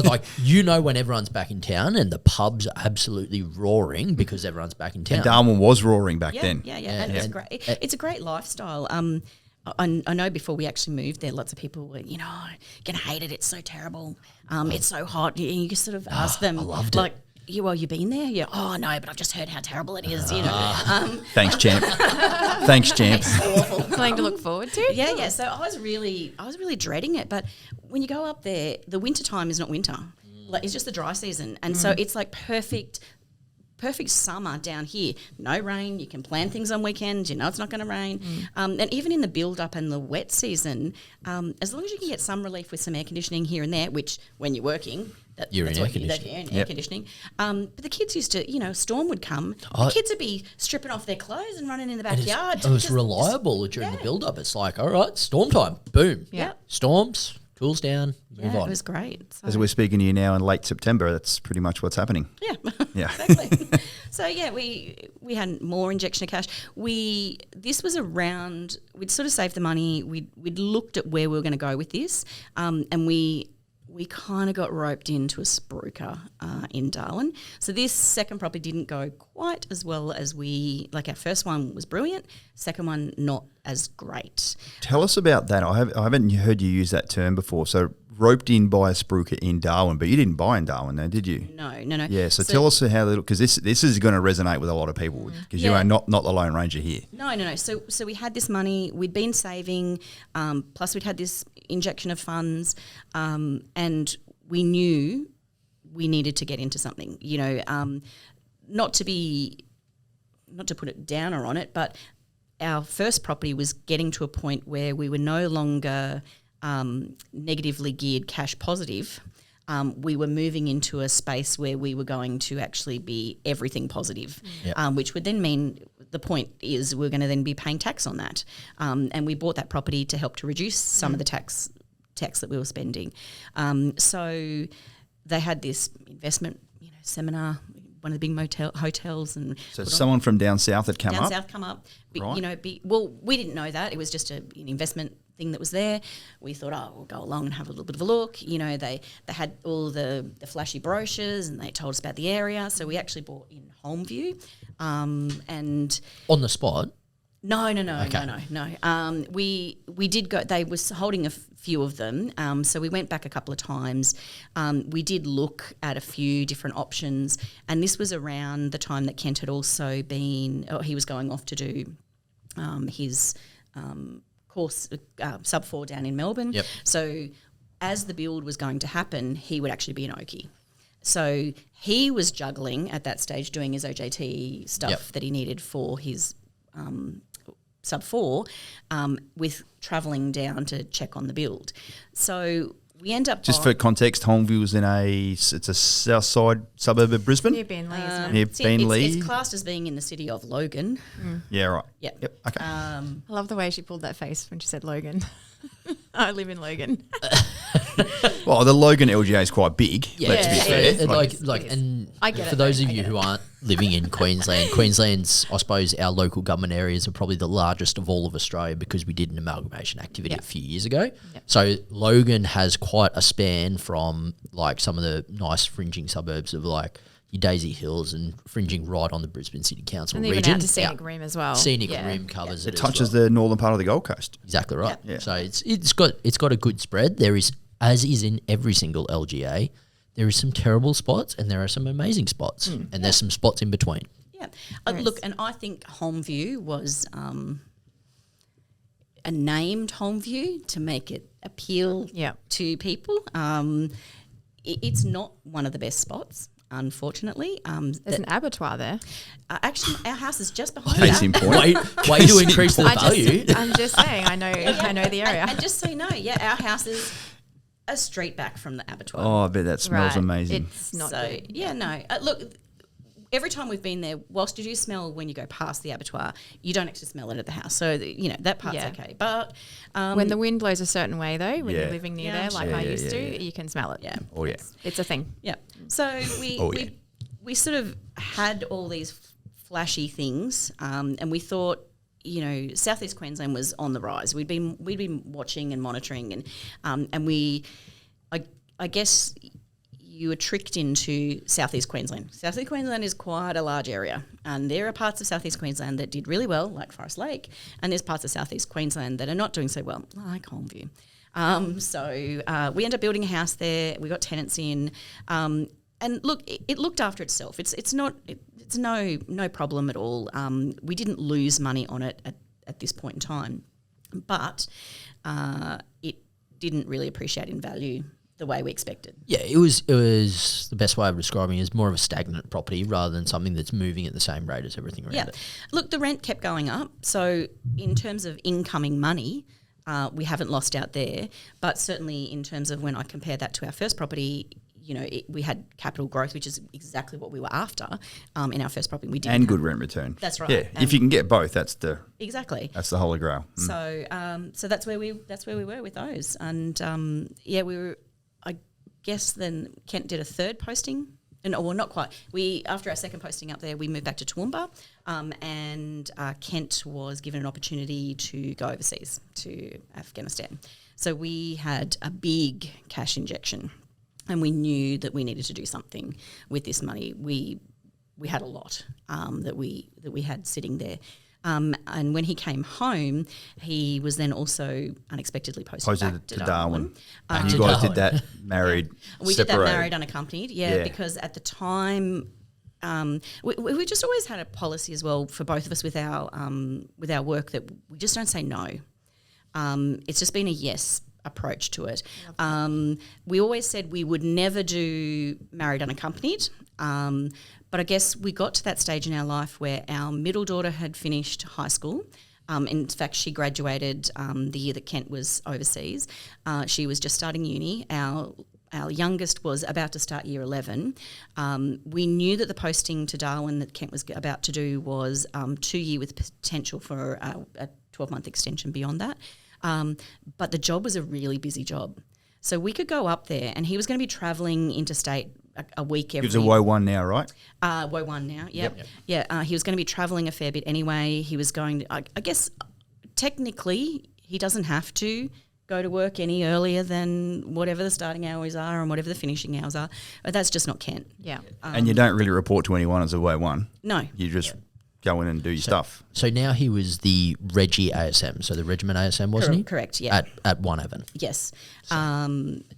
like you know when everyone's back in town and the pubs are absolutely roaring because everyone's back in town. and Darwin was roaring back Yeah, then. yeah. And it's great. It's a great lifestyle. I know before we actually moved there, lots of people were, you know, gonna hate it. It's so terrible. It's so hot. You just sort of ask them, I loved like, you been there? Yeah. Oh no, but I've just heard how terrible it is. You know. Thanks, champ. Thanks, champ. Something to look forward to. Yeah. So I was really dreading it. But when you go up there, the winter time is not winter. Like it's just the dry season, and so it's like perfect summer down here. No rain. You can plan things on weekends. You know it's not going to rain. And even in the build-up and the wet season, as long as you can get some relief with some air conditioning here and there, which when you're working, You're in that's air what conditioning. you're in air conditioning. But the kids used to, you know, a storm would come. Oh. The kids would be stripping off their clothes and running in the And backyard. it was Just- reliable during the build up. It's like, all right, storm time. Boom. Yeah. Storms, cools down, move Yeah, on. it was great. So, As we're speaking to you now in late September, that's pretty much what's happening. yeah. Yeah. Exactly. So yeah, we had more injection of cash. This was around. We'd sort of saved the money. We'd looked at where we were going to go with this, and we kind of got roped into a spruiker in Darwin. So this second property didn't go quite as well as our first one was brilliant. Second one not as great. Tell us about that. I haven't heard you use that term before. So roped in by a spruiker in Darwin, but you didn't buy in Darwin, though, did you? No. Yeah. So tell us how, because this is going to resonate with a lot of people because you Yeah. are not the Lone Ranger here. No. So we had this money. We'd been saving, plus we'd had this injection of funds, and we knew we needed to get into something. You know, not to put it downer on it, but our first property was getting to a point where we were no longer negatively geared cash positive. We were moving into a space where we were going to actually be everything positive, which would then mean the point is we're going to then be paying tax on that. And we bought that property to help to reduce some of the tax that we were spending. So they had this investment, you know, seminar, one of the big hotels, and So someone from down south had come down up. south come up. Right. You know, well, we didn't know that. It was just an investment thing that was there. We thought, we'll go along and have a little bit of a look. You know, they had all the flashy brochures and they told us about the area. So we actually bought in Holmview, and On the spot. no. Okay. We did go. They was holding a few of them, so we went back a couple of times. We did look at a few different options, and this was around the time that Kent had also been. He was going off to do his course sub 4 down in Melbourne. Yep. So as the build was going to happen, he would actually be in Oakey. So he was juggling at that stage, doing his OJT stuff Yep. that he needed for his sub 4, with travelling down to check on the build. So we end up Just for context, Holmville is it's a south side suburb of Brisbane. Near Beenleigh, isn't it? Near it's Beenleigh. classed as being in the city of Logan. Yeah, right. Yeah. Yep. Okay. I love the way she pulled that face when she said Logan. I live in Logan. Well, the Logan LGA is quite big. Yeah, let's be it fair. is. like, It is. and I get for it, those though. of I you get who it. aren't living in Queensland's, I suppose, our local government areas are probably the largest of all of Australia because we did an amalgamation activity Yep. a few years ago. Yep. So Logan has quite a span from like some of the nice fringing suburbs of like your Daisy Hills and fringing right on the Brisbane City Council And region. even out to Scenic Rim as well. Scenic Yeah. Rim covers it. It as touches well. the northern part of the Gold Coast. Exactly right. Yeah. So it's got a good spread. There is, as is in every single LGA, there is some terrible spots and there are some amazing spots, and there's some spots in between. Yeah. There Look, is. and I think Homeview was a named Homeview to make it appeal Yeah. to people. It's not one of the best spots, unfortunately. There's an abattoir there. Actually, our house is just behind Case that. in point. Way to increase the value. I'm just saying, I know the area. And just so you know, our house is a street back from the abattoir. Oh, I bet that smells Right. amazing. It's not so, good. yeah, no. Look, every time we've been there, whilst you do smell when you go past the abattoir, you don't actually smell it at the house. So, that part's Yeah. okay. But When the wind blows a certain way, though, when Yeah. you're living near Yeah. there, like Yeah, I yeah, used yeah, to, yeah. you can smell it. Yeah. Oh, yeah. It's a thing. Yeah. So Oh, yeah. we sort of had all these flashy things, and we thought, Southeast Queensland was on the rise. We'd been watching and monitoring, and we, I guess, you were tricked into Southeast Queensland. Southeast Queensland is quite a large area, and there are parts of Southeast Queensland that did really well, like Forest Lake, and there's parts of Southeast Queensland that are not doing so well, like Holmview. So we ended up building a house there. We got tenants in, and look, it looked after itself. It's no problem at all. We didn't lose money on it at this point in time, but it didn't really appreciate in value the way we expected. Yeah, it was the best way of describing it is more of a stagnant property rather than something that's moving at the same rate as everything around Yeah. it. Look, the rent kept going up. So in terms of incoming money, we haven't lost out there. But certainly in terms of when I compare that to our first property, we had capital growth, which is exactly what we were after in our first property. We didn't And have- good rent return. That's right. Yeah, if you can get both, that's the holy grail. So that's where we were with those, and we were. I guess then Kent did a third posting, well, not quite. After our second posting up there, we moved back to Toowoomba, and Kent was given an opportunity to go overseas to Afghanistan. So we had a big cash injection, and we knew that we needed to do something with this money. We had a lot that we had sitting there. And when he came home, he was then also unexpectedly posted back to Darwin. And you to guys Darwin. did that married, We separated. did that married unaccompanied, Yeah. because at the time we just always had a policy as well for both of us with our work that we just don't say no. It's just been a yes approach to it. We always said we would never do married unaccompanied. But I guess we got to that stage in our life where our middle daughter had finished high school. In fact, she graduated the year that Kent was overseas. She was just starting uni. Our youngest was about to start year 11. We knew that the posting to Darwin that Kent was about to do was 2 year with potential for a 12-month extension beyond that. But the job was a really busy job. So we could go up there, and he was going to be travelling interstate a week every. He was a WO1 now, right? WO1 now, yep. Yeah, he was going to be travelling a fair bit anyway. He was going to, I guess, technically, he doesn't have to go to work any earlier than whatever the starting hours are and whatever the finishing hours are. But that's just not Kent. Yeah. And you don't really report to anyone as a WO1. No. You just go in and do your stuff. So now he was the Reggie ASM, so the Regiment ASM, wasn't he? Correct, yeah. At One Evan. Yes.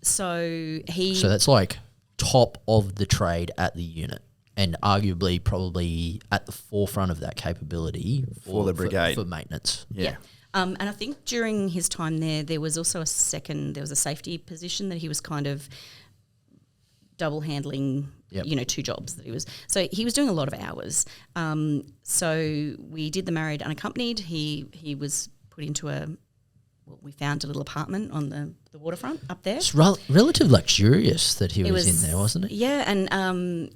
So he... So that's like top of the trade at the unit, and arguably probably at the forefront of that capability For the brigade. for maintenance. Yeah. And I think during his time there was also there was a safety position that he was kind of double handling, Yep. 2 jobs that he was. So he was doing a lot of hours. So we did the married unaccompanied. He was put into we found a little apartment on the waterfront up there. It's relatively luxurious that he was in there, wasn't it? Yeah, and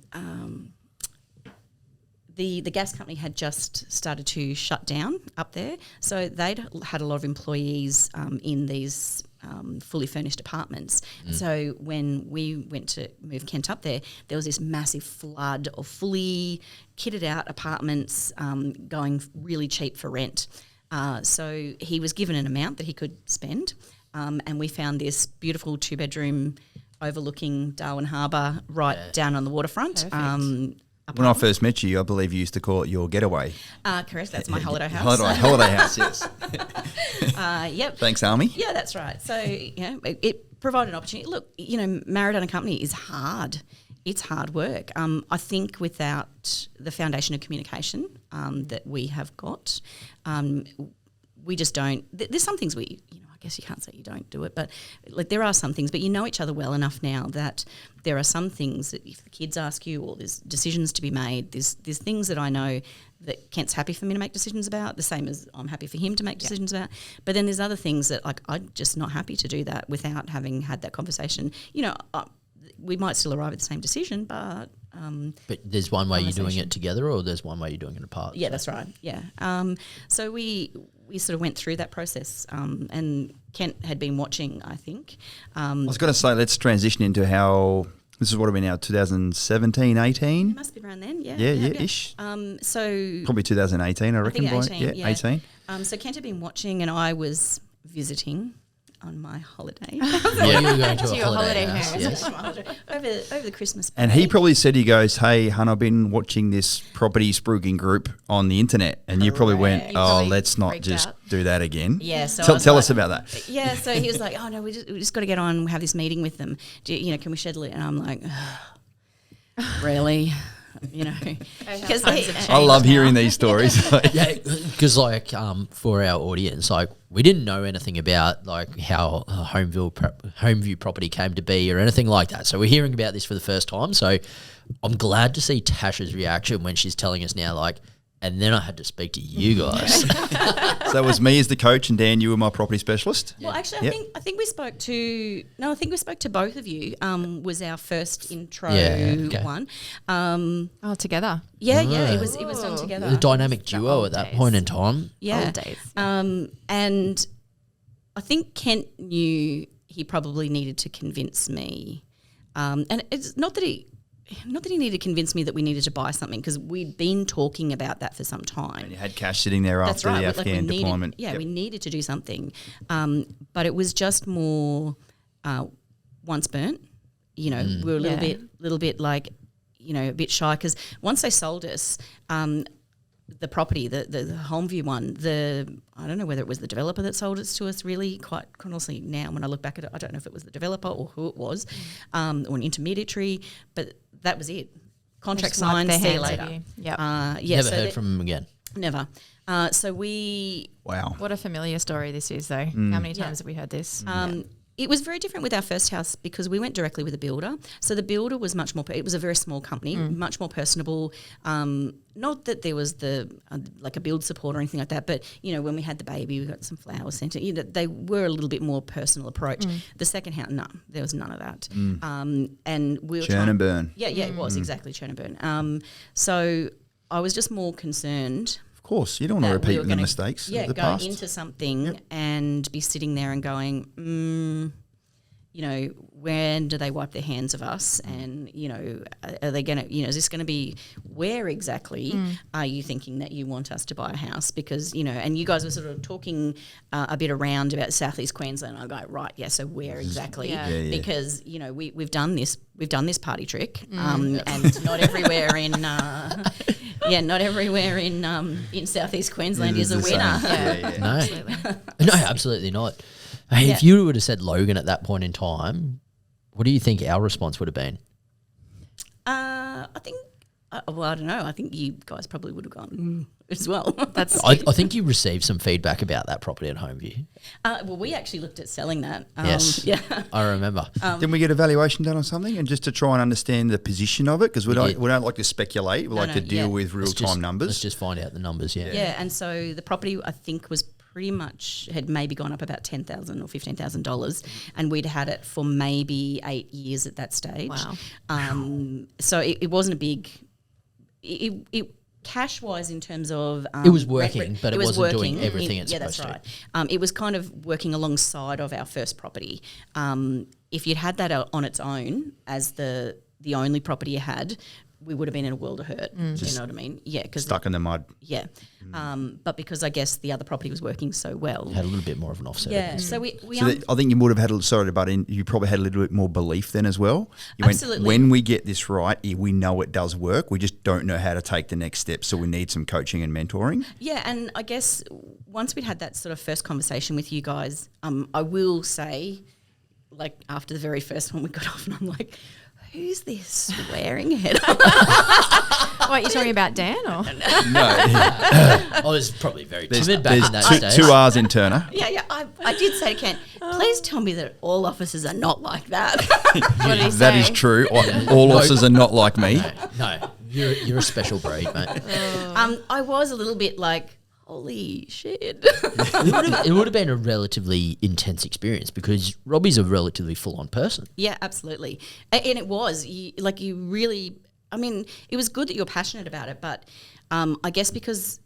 the gas company had just started to shut down up there, so they'd had a lot of employees in these fully furnished apartments. So when we went to move Kent up there, there was this massive flood of fully kitted out apartments going really cheap for rent. So he was given an amount that he could spend, and we found this beautiful 2-bedroom overlooking Darwin Harbour down on the waterfront. When I first met you, I believe you used to call it your getaway. Correct, that's my holiday house. Holiday house, yes. Yep. Thanks, Army. Yeah, that's right. So, it provided an opportunity. Look, married unaccompanied is hard. It's hard work. I think without the foundation of communication that we have got, we just don't. There's some things I guess you can't say you don't do it, but like there are some things. But you know each other well enough now that there are some things that if the kids ask you, or there's decisions to be made, there's things that I know that Kent's happy for me to make decisions about, the same as I'm happy for him to make decisions about. But then there's other things that like I'm just not happy to do that without having had that conversation. We might still arrive at the same decision, but there's one way you're doing it together, or there's one way you're doing it apart. Yeah, that's right. Yeah. So we sort of went through that process, and Kent had been watching, I think. I was going to say, let's transition into how this is what are we now, 2017, 18? It must be around then, yeah. Yeah-ish. So probably 2018, I reckon. I think 18, 18. So Kent had been watching, and I was visiting on my holiday. Yeah, you were going to a your holiday holiday house. house. Yes. over the Christmas break. And he probably said, he goes, hey, hun, I've been watching this property spruiking group on the internet. And you probably went, probably let's not freaked just out. do that again. Yeah, so Tell us about that. Yeah, so he was like, oh no, we just got to get on, have this meeting with them. Can we schedule it? And I'm like, really? Because I love hearing these stories. Yeah, because for our audience, we didn't know anything about how Homeview property came to be or anything like that. So we're hearing about this for the first time. So I'm glad to see Tash's reaction when she's telling us now, and then I had to speak to you guys. So it was me as the coach, and Dan, you were my property specialist. Well, actually, I think we spoke to both of you. Was our first intro one. Together. Yeah, it was done together. The dynamic duo at that point in time. Yeah. Old days. And I think Kent knew he probably needed to convince me. And it's not that he needed to convince me that we needed to buy something, because we'd been talking about that for some time. And you had cash sitting there That's after right. the Afghan deployment. We needed to do something. But it was just more once burnt. We were a little bit like, a bit shy, because once they sold us the property, the Homeview one, I don't know whether it was the developer that sold it to us, really, quite honestly now when I look back at it, I don't know if it was the developer or who it was, or an intermediary, but that was it. Contract signed, see you later. Yep. Never heard from him again. Never. Wow. What a familiar story this is, though. How many times have we heard this? It was very different with our first house because we went directly with a builder. So the builder was much more, it was a very small company, much more personable. Not that there was a build support or anything like that, but, when we had the baby, we got some flowers sent. They were a little bit more personal approach. The second house, no, there was none of that. And we were churn and burn. Yeah, it was exactly churn and burn. So I was just more concerned. Of course, you don't want to repeat the mistakes of the past. Go into something and be sitting there and going, when do they wipe their hands of us? And, are they going to, is this going to be, where exactly are you thinking that you want us to buy a house? Because, and you guys were sort of talking a bit around about Southeast Queensland. I go, right, yeah, so where exactly? Yeah. Because, we've done this party trick and not everywhere in... not everywhere in Southeast Queensland is a winner. No, absolutely not. Hey, if you would have said Logan at that point in time, what do you think our response would have been? I I don't know. I think you guys probably would have gone as well. That's I think you received some feedback about that property at Homeview. Well, we actually looked at selling that. Yes. Yeah. I remember. Didn't we get a valuation done on something, and just to try and understand the position of it, because we don't like to speculate. We like to deal with real time numbers. Let's just find out the numbers. Yeah. Yeah, and so the property I think was pretty much had maybe gone up about $10,000 or $15,000, and we'd had it for maybe 8 years at that stage. Wow. So it wasn't a big. It cash wise in terms of It was working, but it wasn't doing everything it's that's supposed right. It was kind of working alongside of our first property. If you'd had that on its own as the only property you had, we would have been in a world of hurt. Do you know what I mean? Yeah, because Stuck in the mud. yeah. But because I guess the other property was working so well. Had a little bit more of an offset. Yeah, so we So I think you would have had you probably had a little bit more belief then as well. You Absolutely. When we get this right, we know it does work. We just don't know how to take the next step. So we need some coaching and mentoring. Yeah, and I guess once we'd had that sort of first conversation with you guys, I will say, like after the very first one we got off, and I'm like, who's this swearing head? what you're talking about, Dan? Or I was probably very timid back in that stage. Two R's in Turner. Yeah. I did say to Ken, please tell me that all officers are not like that. what did he That say? is true. All officers are not like me. No, you're a special breed, mate. I was a little bit like, holy shit. It would have been a relatively intense experience because Robbie's a relatively full-on person. Yeah, absolutely. And it was. You really, I mean, it was good that you're passionate about it, but I guess because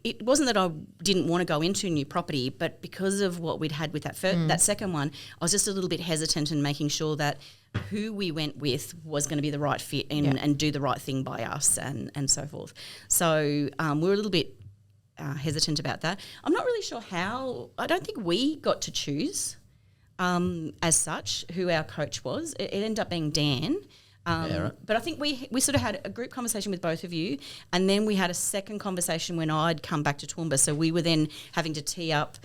it wasn't that I didn't want to go into a new property, but because of what we'd had with that second one, I was just a little bit hesitant in making sure that who we went with was going to be the right fit and do the right thing by us and so forth. So we were a little bit hesitant about that. I'm not really sure how. I don't think we got to choose as such who our coach was. It ended up being Dan. Right. But I think we sort of had a group conversation with both of you, and then we had a second conversation when I'd come back to Toowoomba. So we were then having to tee up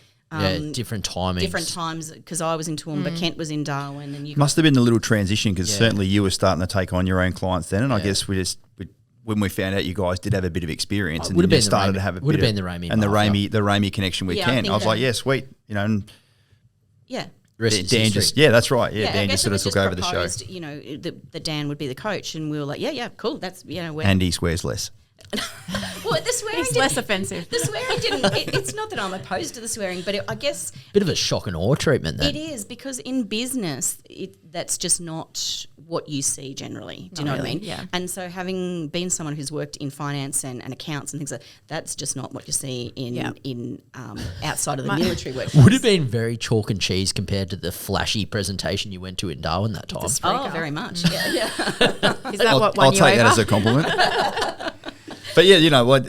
different timings. different times because I was in Toowoomba, Kent was in Darwin, and you Must have been a little transition because certainly you were starting to take on your own clients then, and I guess when we found out you guys did have a bit of experience, and then you started to have a bit of the Ramey and the Ramey connection with Yeah, I Ken. think I was like, that- yeah, sweet, and yeah. Rest is Dan history. just that's right, I Dan guess just it sort of was took over the show. proposed, you know, the Dan would be the coach, and we were like, yeah, cool. That's we're And he swears less. well, the swearing It's didn't- less offensive. The swearing didn't. It's not that I'm opposed to the swearing, but I guess Bit of a shock and awe treatment then. it is because in business, that's just not what you see generally. Do you know what I mean? Yeah. And so, having been someone who's worked in finance and accounts and things like that's just not what you see in outside of the military work. Would have been very chalk and cheese compared to the flashy presentation you went to in Darwin that time. Oh, very much. Yeah. Is that what won I'll you take that over? as a compliment. But yeah, you know what?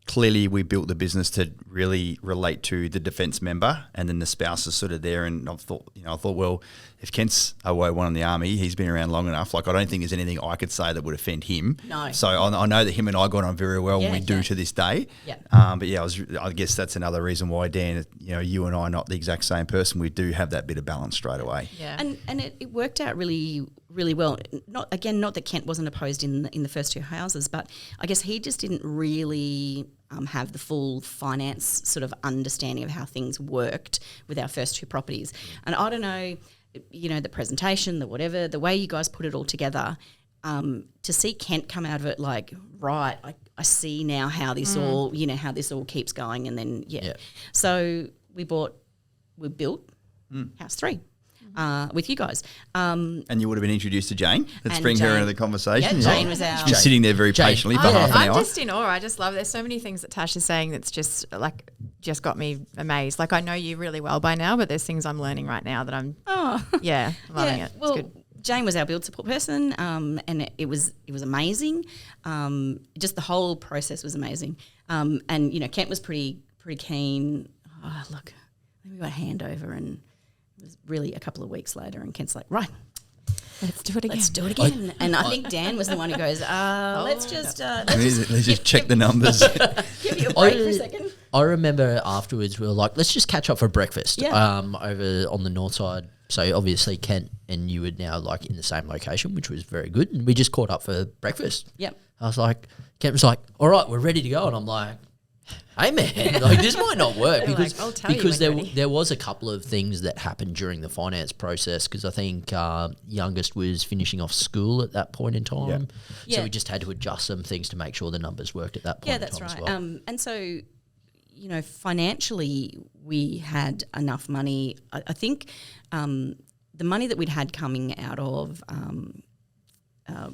Clearly, we built the business to really relate to the defence member, and then the spouse is sort of there. And I thought, well, if Kent's a one in the army, he's been around long enough. Like, I don't think there's anything I could say that would offend him. No. So I know that him and I got on very well, and we do to this day. Yeah. But yeah, I guess that's another reason why, Dan, you and I are not the exact same person. We do have that bit of balance straight away. Yeah. And it worked out really, really well. Not that Kent wasn't opposed in the first two houses, but I guess he just didn't really have the full finance sort of understanding of how things worked with our first two properties. And I don't know, the presentation, the whatever, the way you guys put it all together, to see Kent come out of it like, right, I see now how this all, how this all keeps going. And then, So we built House 3 with you guys. And you would have been introduced to Jane. Let's And bring her Jane- into the conversation. Yeah, Jane was our- She's been sitting there very patiently for half an I'm hour. just in awe. I just love. There's so many things that Tash is saying that's just got me amazed. Like, I know you really well by now, but there's things I'm learning right now that I'm loving it. Well, It's good. Jane was our build support person, and it was amazing. Just the whole process was amazing. And Kent was pretty keen. Oh, look, then we got a handover, and it was really a couple of weeks later, and Kent's like, right, Let's do it again. let's do it again. And I think Dan was the one who goes, let's just Let's just check the numbers. give you a break for a second. I remember afterwards we were like, let's just catch up for breakfast Yeah. over on the north side So obviously Kent and you were now like in the same location, which was very good. And we just caught up for breakfast. Yep. I was like, Kent was like, all right, we're ready to go. And I'm like, hey man, like this might not work They're because like, "I'll tell you because when there ready." there was a couple of things that happened during the finance process because I think youngest was finishing off school at that point in time, so Yeah. we just had to adjust some things to make sure the numbers worked at that point. Yeah, in that's time right. As well. And so, you know, financially, we had enough money. I think the money that we'd had coming out of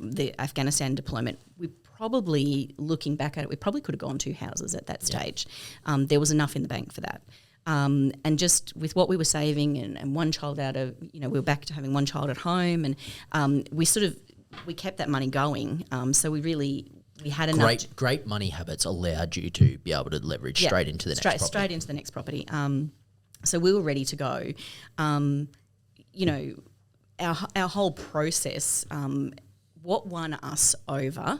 the Afghanistan deployment, we probably, looking back at it, we probably could have gone 2 houses at that stage. There was enough in the bank for that. And just with what we were saving and one child out of, you know, we were back to having one child at home, and we kept that money going. So we had enough. Great money habits allowed you to be able to leverage straight into the next property. Straight into the next property. So we were ready to go. You know, our whole process, what won us over,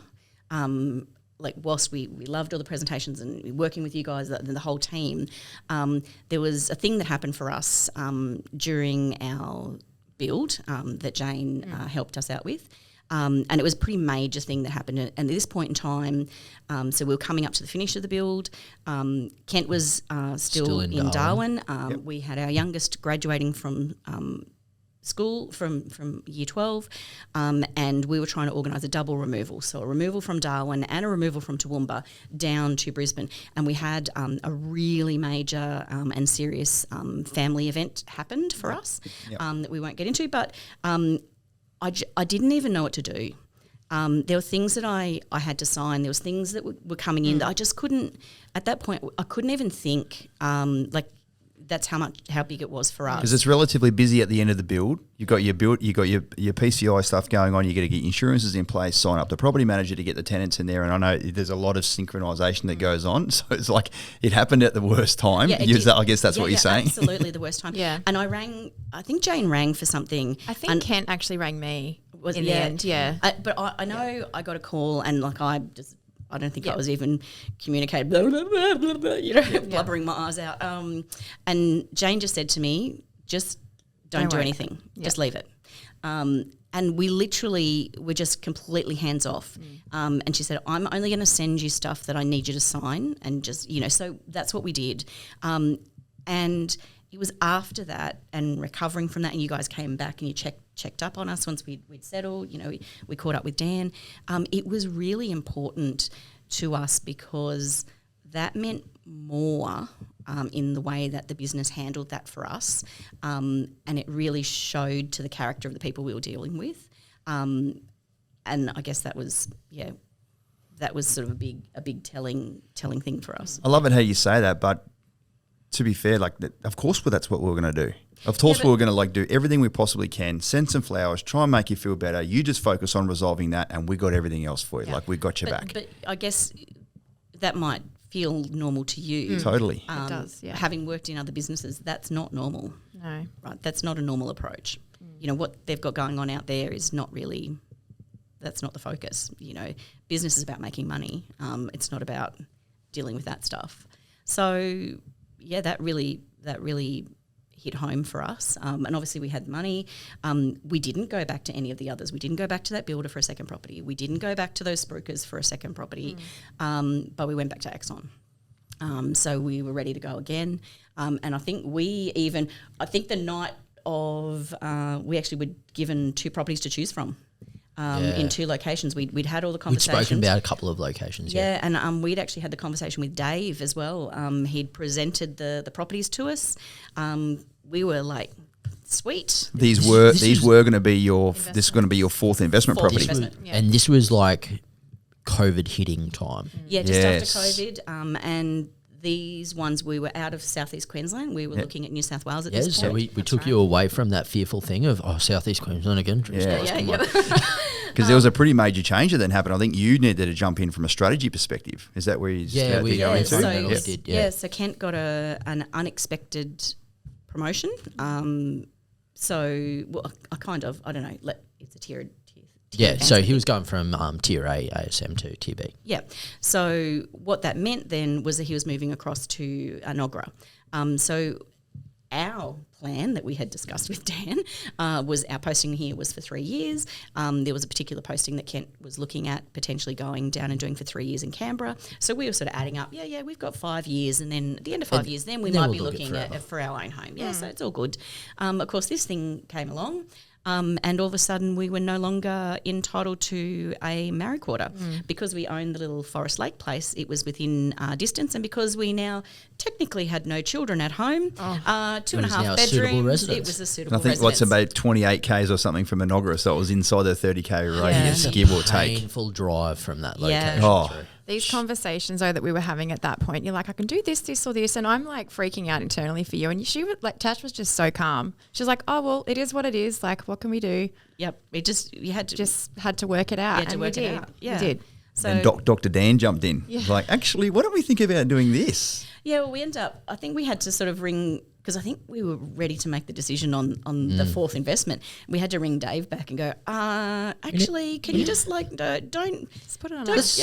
like whilst we loved all the presentations and working with you guys, the whole team, there was a thing that happened for us during our build that Jane helped us out with. And it was a pretty major thing that happened. And at this point in time, so we were coming up to the finish of the build. Kent was still in Darwin. We had our youngest graduating from school from year 12, and we were trying to organise a double removal, so a removal from Darwin and a removal from Toowoomba down to Brisbane, and we had a really major and serious family event happened for us that we won't get into, but I didn't even know what to do. There were things that I had to sign. There was things that were coming in that I just couldn't, at that point, I couldn't even think, that's how big it was for us. Because it's relatively busy at the end of the build. You've got your PCI stuff going on. You got to get insurances in place, sign up the property manager to get the tenants in there. And I know there's a lot of synchronisation that goes on. So it's like it happened at the worst time. Yeah, I guess that's what you're saying. Absolutely, the worst time. Yeah. And I think Jane rang for something. I think Kent actually rang me in the end. Yeah. But I know I got a call and like I don't think I was even communicated, blah, blah, blah, blah, blah, you know, blubbering my eyes out. And Jane just said to me, just don't do anything. Just leave it. And we literally were just completely hands off. And she said, I'm only going to send you stuff that I need you to sign. And just, you know, so that's what we did. And it was after that and recovering from that, and you guys came back and you checked up on us once we'd settled, you know, we caught up with Dan. It was really important to us because that meant more in the way that the business handled that for us, and it really showed to the character of the people we were dealing with. And I guess that was sort of a big telling thing for us. I love it how you say that, but to be fair, like of course that's what we're going to do. Of course we're going to like do everything we possibly can, send some flowers, try and make you feel better. You just focus on resolving that and we got everything else for you. Like we got your back. But I guess that might feel normal to you. Totally. It does, yeah. Having worked in other businesses, that's not normal. No. Right, that's not a normal approach. You know, what they've got going on out there is not really, that's not the focus. You know, business is about making money. It's not about dealing with that stuff. So, yeah, that really hit home for us. And obviously we had money. We didn't go back to any of the others. We didn't go back to that builder for a second property. We didn't go back to those spruikers for a second property. But we went back to Axon. So we were ready to go again. And I think the night of, we actually were given 2 properties to choose from. In 2 locations. We'd had all the conversations. We'd spoken about a couple of locations. Yeah, and we'd actually had the conversation with Dave as well. He'd presented the properties to us. We were like, sweet. These were going to be your 4th investment property. And this was like COVID hitting time. Yeah, just after COVID. And these ones, we were out of southeast Queensland. We were looking at New South Wales at this point. So we took you away from that fearful thing of southeast Queensland again. Because there was a pretty major change that then happened. I think you needed to jump in from a strategy perspective. Is that where you we go into? So Kent got an unexpected promotion. I don't know. It's a tier. Yeah, so he was going from Tier A ASM to Tier B. Yeah. So what that meant then was that he was moving across to Nogra. So our plan that we had discussed with Dan was our posting here was for 3 years. There was a particular posting that Kent was looking at potentially going down and doing for 3 years in Canberra. So we were sort of adding up, we've got 5 years, and then at the end of 5 years, then we might be looking at for our own home. Yeah, so it's all good. Of course, this thing came along. And all of a sudden we were no longer entitled to a married quarter because we owned the little Forest Lake place. It was within distance, and because we now technically had no children at home, 2.5 bedrooms, it was a suitable I think residence. what's about 28 k's or something from Monogra, so it was inside the 30k radius, give or take. Painful drive from that Yeah. location. Oh. These conversations, though, that we were having at that point, you're like, I can do this, this, or this. And I'm like freaking out internally for you. And she was like, Tash was just so calm. She was like, oh, well, it is what it is. Like, what can we do? Yep, you had to work it out. You had to work it out. Yeah. We did. So And Dr. Dan jumped in. Yeah. Like, actually, why don't we think about doing this? yeah, well, we end up. I think we had to sort of ring because I think we were ready to make the decision on the fourth investment. We had to ring Dave back and go, actually, can you just like don't Let's put it on Let's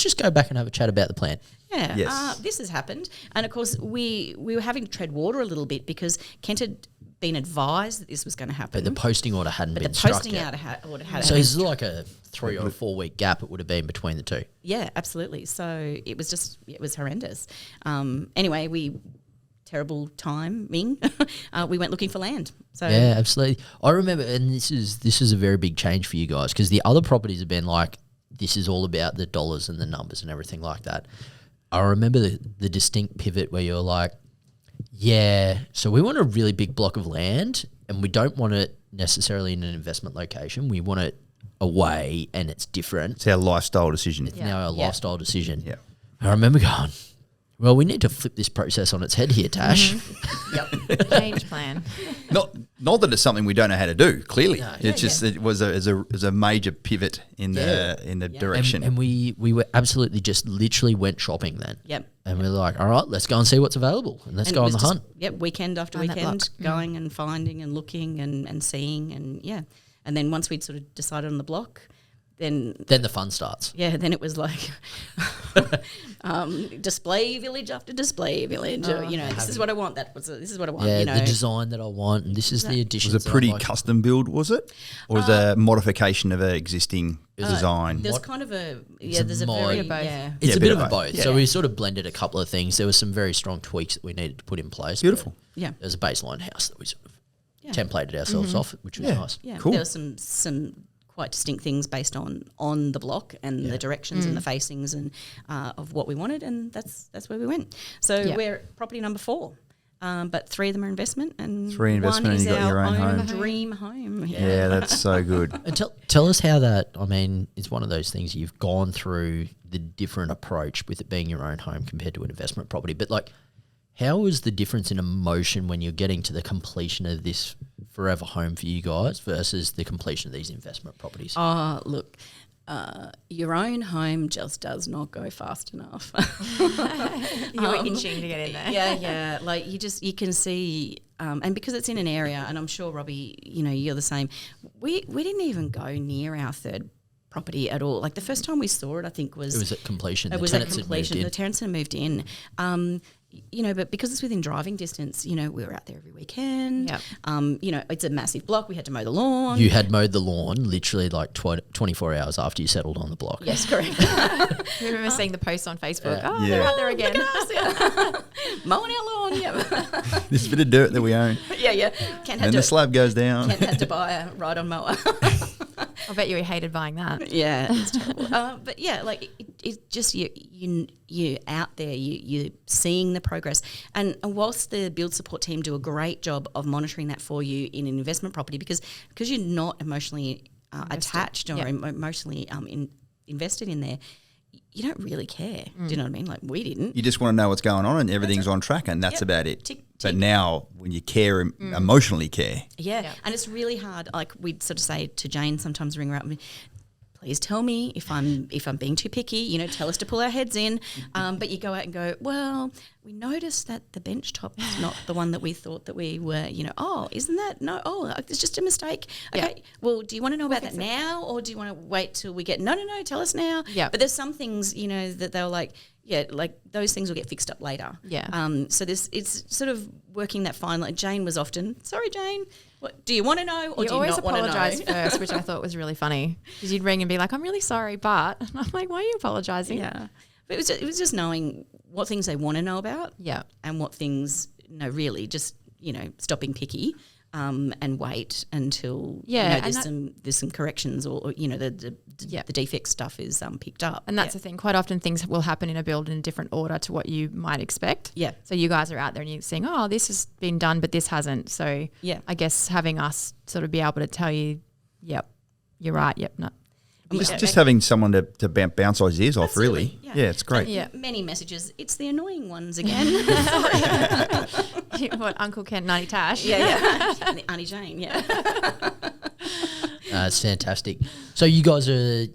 just go back and have a chat about the plan. Yeah, Yes. this has happened. And, of course, we were having to tread water a little bit because Kent had been advised that this was going to happen. But the posting order hadn't been the struck posting yet. order had So it's like a 3 or 4 week gap it would have been between the two. Yeah, absolutely. So it was horrendous. Anyway, terrible timing. We went looking for land. So Yeah, absolutely. I remember, and this is a very big change for you guys because the other properties have been like, this is all about the dollars and the numbers and everything like that. I remember the distinct pivot where you're like, yeah, so we want a really big block of land and we don't want it necessarily in an investment location. We want it away and it's different. It's our lifestyle decision. It's now a lifestyle decision. Yeah. I remember going, well, we need to flip this process on its head here, Tash. Yep. Change plan. Not that it's something we don't know how to do. Clearly, No. it's just it was a major pivot in the direction. And we were absolutely just literally went shopping then. Yep. And we were like, all right, let's go and see what's available and let's And go it on the was just- hunt. Yep, weekend after On that weekend, block. going and finding and looking and seeing and And then once we'd sort of decided on the block, then Then the fun starts. then it was like display village after display village. This is what I want. This is what I want. Yeah, the design that I want, and this is the addition. was it a pretty custom build, was it? Or was it a modification of an existing design? There's What- kind of a It's a there's a mod. very Bit of both. yeah. It's Yeah, a bit of both. Yeah. So we sort of blended a couple of things. There were some very strong tweaks that we needed to put in place. but Beautiful. Yeah. There's a baseline house that we sort of Yeah. templated ourselves off, which was Yeah. nice. Yeah, Cool. there were some quite distinct things based on the block and the directions and the facings and of what we wanted, and that's where we went. So Yeah. we're property number 4, but 3 of them are investment, and 3 investment one and is you got our your own home. dream home. Yeah, that's so good. And tell us how that, I mean, it's one of those things you've gone through the different approach with it being your own home compared to an investment property. But like, how is the difference in emotion when you're getting to the completion of this forever home for you guys versus the completion of these investment properties? Oh, look, your own home just does not go fast enough. You were itching to get in there. Yeah. Like you can see, and because it's in an area, and I'm sure Robbie, you're the same. We didn't even go near our third property at all. Like the first time we saw it, I think It was at completion. It The was at tenants had moved completion. in. The tenants had moved in. But because it's within driving distance, we were out there every weekend. Yep. It's a massive block. We had to mow the lawn. You had mowed the lawn literally like 24 hours after you settled on the block. Yes, correct. I remember seeing the post on Facebook. Yeah. Oh, they're Yeah. out there again. Mowing our lawn, yeah. This bit of dirt that we own. yeah. Kent had And to, the slab goes down. Kent had to buy a ride-on mower. I bet you hated buying that. Yeah, it's terrible. But yeah, like it's just you're out there, you're seeing the progress, and whilst the build support team do a great job of monitoring that for you in an investment property, because you're not emotionally attached or Yep. emotionally invested in there, you don't really care. Do you know what I mean? Like we didn't. You just want to know what's going on and everything's on track, and that's Yep. about it. Tick, But tick. now, when you care, emotionally care, Yeah. Yeah. And it's really hard. Like we'd sort of say to Jane, sometimes ring her up and please tell me if I'm being too picky, tell us to pull our heads in. But you go out and go, well, we noticed that the bench top is not the one that we thought that we were, isn't that? No, it's just a mistake. Okay, well, do you want to know about that now, or do you want to wait till we get, no, tell us now. Yeah. But there's some things, that they're like, like those things will get fixed up later. Yeah. So it's sort of working that fine line. Jane was often, sorry, Jane, what do you want to know or You do you always not want to know? apologise first, which I thought was really funny because you'd ring and be like, "I'm really sorry, but," and I'm like, "Why are you apologising?" Yeah, but it was just knowing what things they want to know about, Yeah. and what things really just stop being picky. And wait until Yeah, and there's some corrections or the defect stuff is picked up. And that's the thing. Quite often things will happen in a build in a different order to what you might expect. Yeah. So you guys are out there and you're saying, oh, this has been done, but this hasn't. So Yeah. I guess having us sort of be able to tell you, yep, you're right, yep, no. Just having someone to bounce ideas off, really. Yeah. Yeah, it's great. Yeah. Many messages. It's the annoying ones again. What, Uncle Kent, Nutty Tash? yeah. Auntie Jane. Yeah. It's fantastic. So you guys are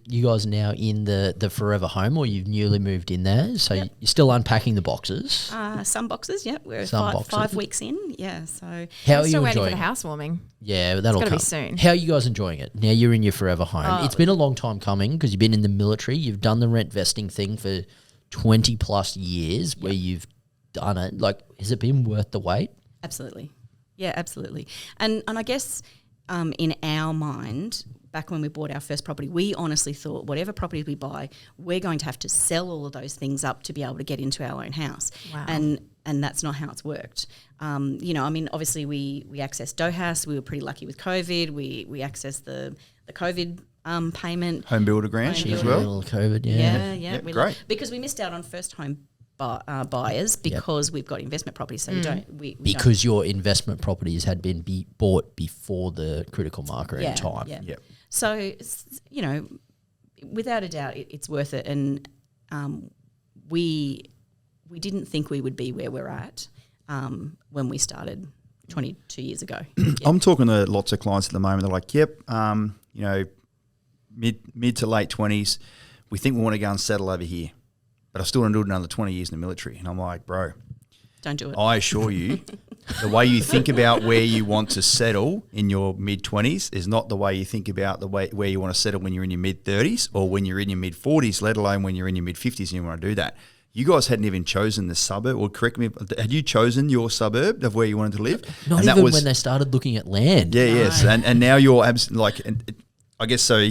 now in the forever home, or you've newly moved in there? So you're still unpacking the boxes. Some boxes. Yeah. We're Some 5 boxes. weeks in. Yeah. So How are I'm you still waiting for enjoying the it? housewarming. Yeah, that'll gotta be come soon. How are you guys enjoying it? Now you're in your forever home. It's been a long time coming because you've been in the military. You've done the rent vesting thing for 20 plus years where you've done it. Like, has it been worth the wait? absolutely. Yeah, absolutely. And I guess in our mind, back when we bought our first property, we honestly thought whatever properties we buy, we're going to have to sell all of those things up to be able to get into our own house. Wow. And that's not how it's worked. Obviously we accessed DOHAS. We were pretty lucky with COVID. We accessed the COVID payment. Home builder grant Home as builder. well. COVID, Yeah. Yep, We great. because we missed out on first home buyers because we've got investment properties. So you don't we don't- Because your investment properties had been bought before the critical marker in time. Yeah. Yep. So, without a doubt, it's worth it. And we didn't think we would be where we're at when we started 22 years ago. I'm talking to lots of clients at the moment. They're like, yep, mid to late 20s, we think we want to go and settle over here. But I still want to do another 20 years in the military. And I'm like, bro, Don't do it. I assure you, the way you think about where you want to settle in your mid-20s is not the way you think about where you want to settle when you're in your mid-30s or when you're in your mid-40s, let alone when you're in your mid-50s and you want to do that. You guys hadn't even chosen the suburb, or correct me, had you chosen your suburb of where you wanted to live? Not And even when they started looking at land. Yeah, yes. And now you're I guess so.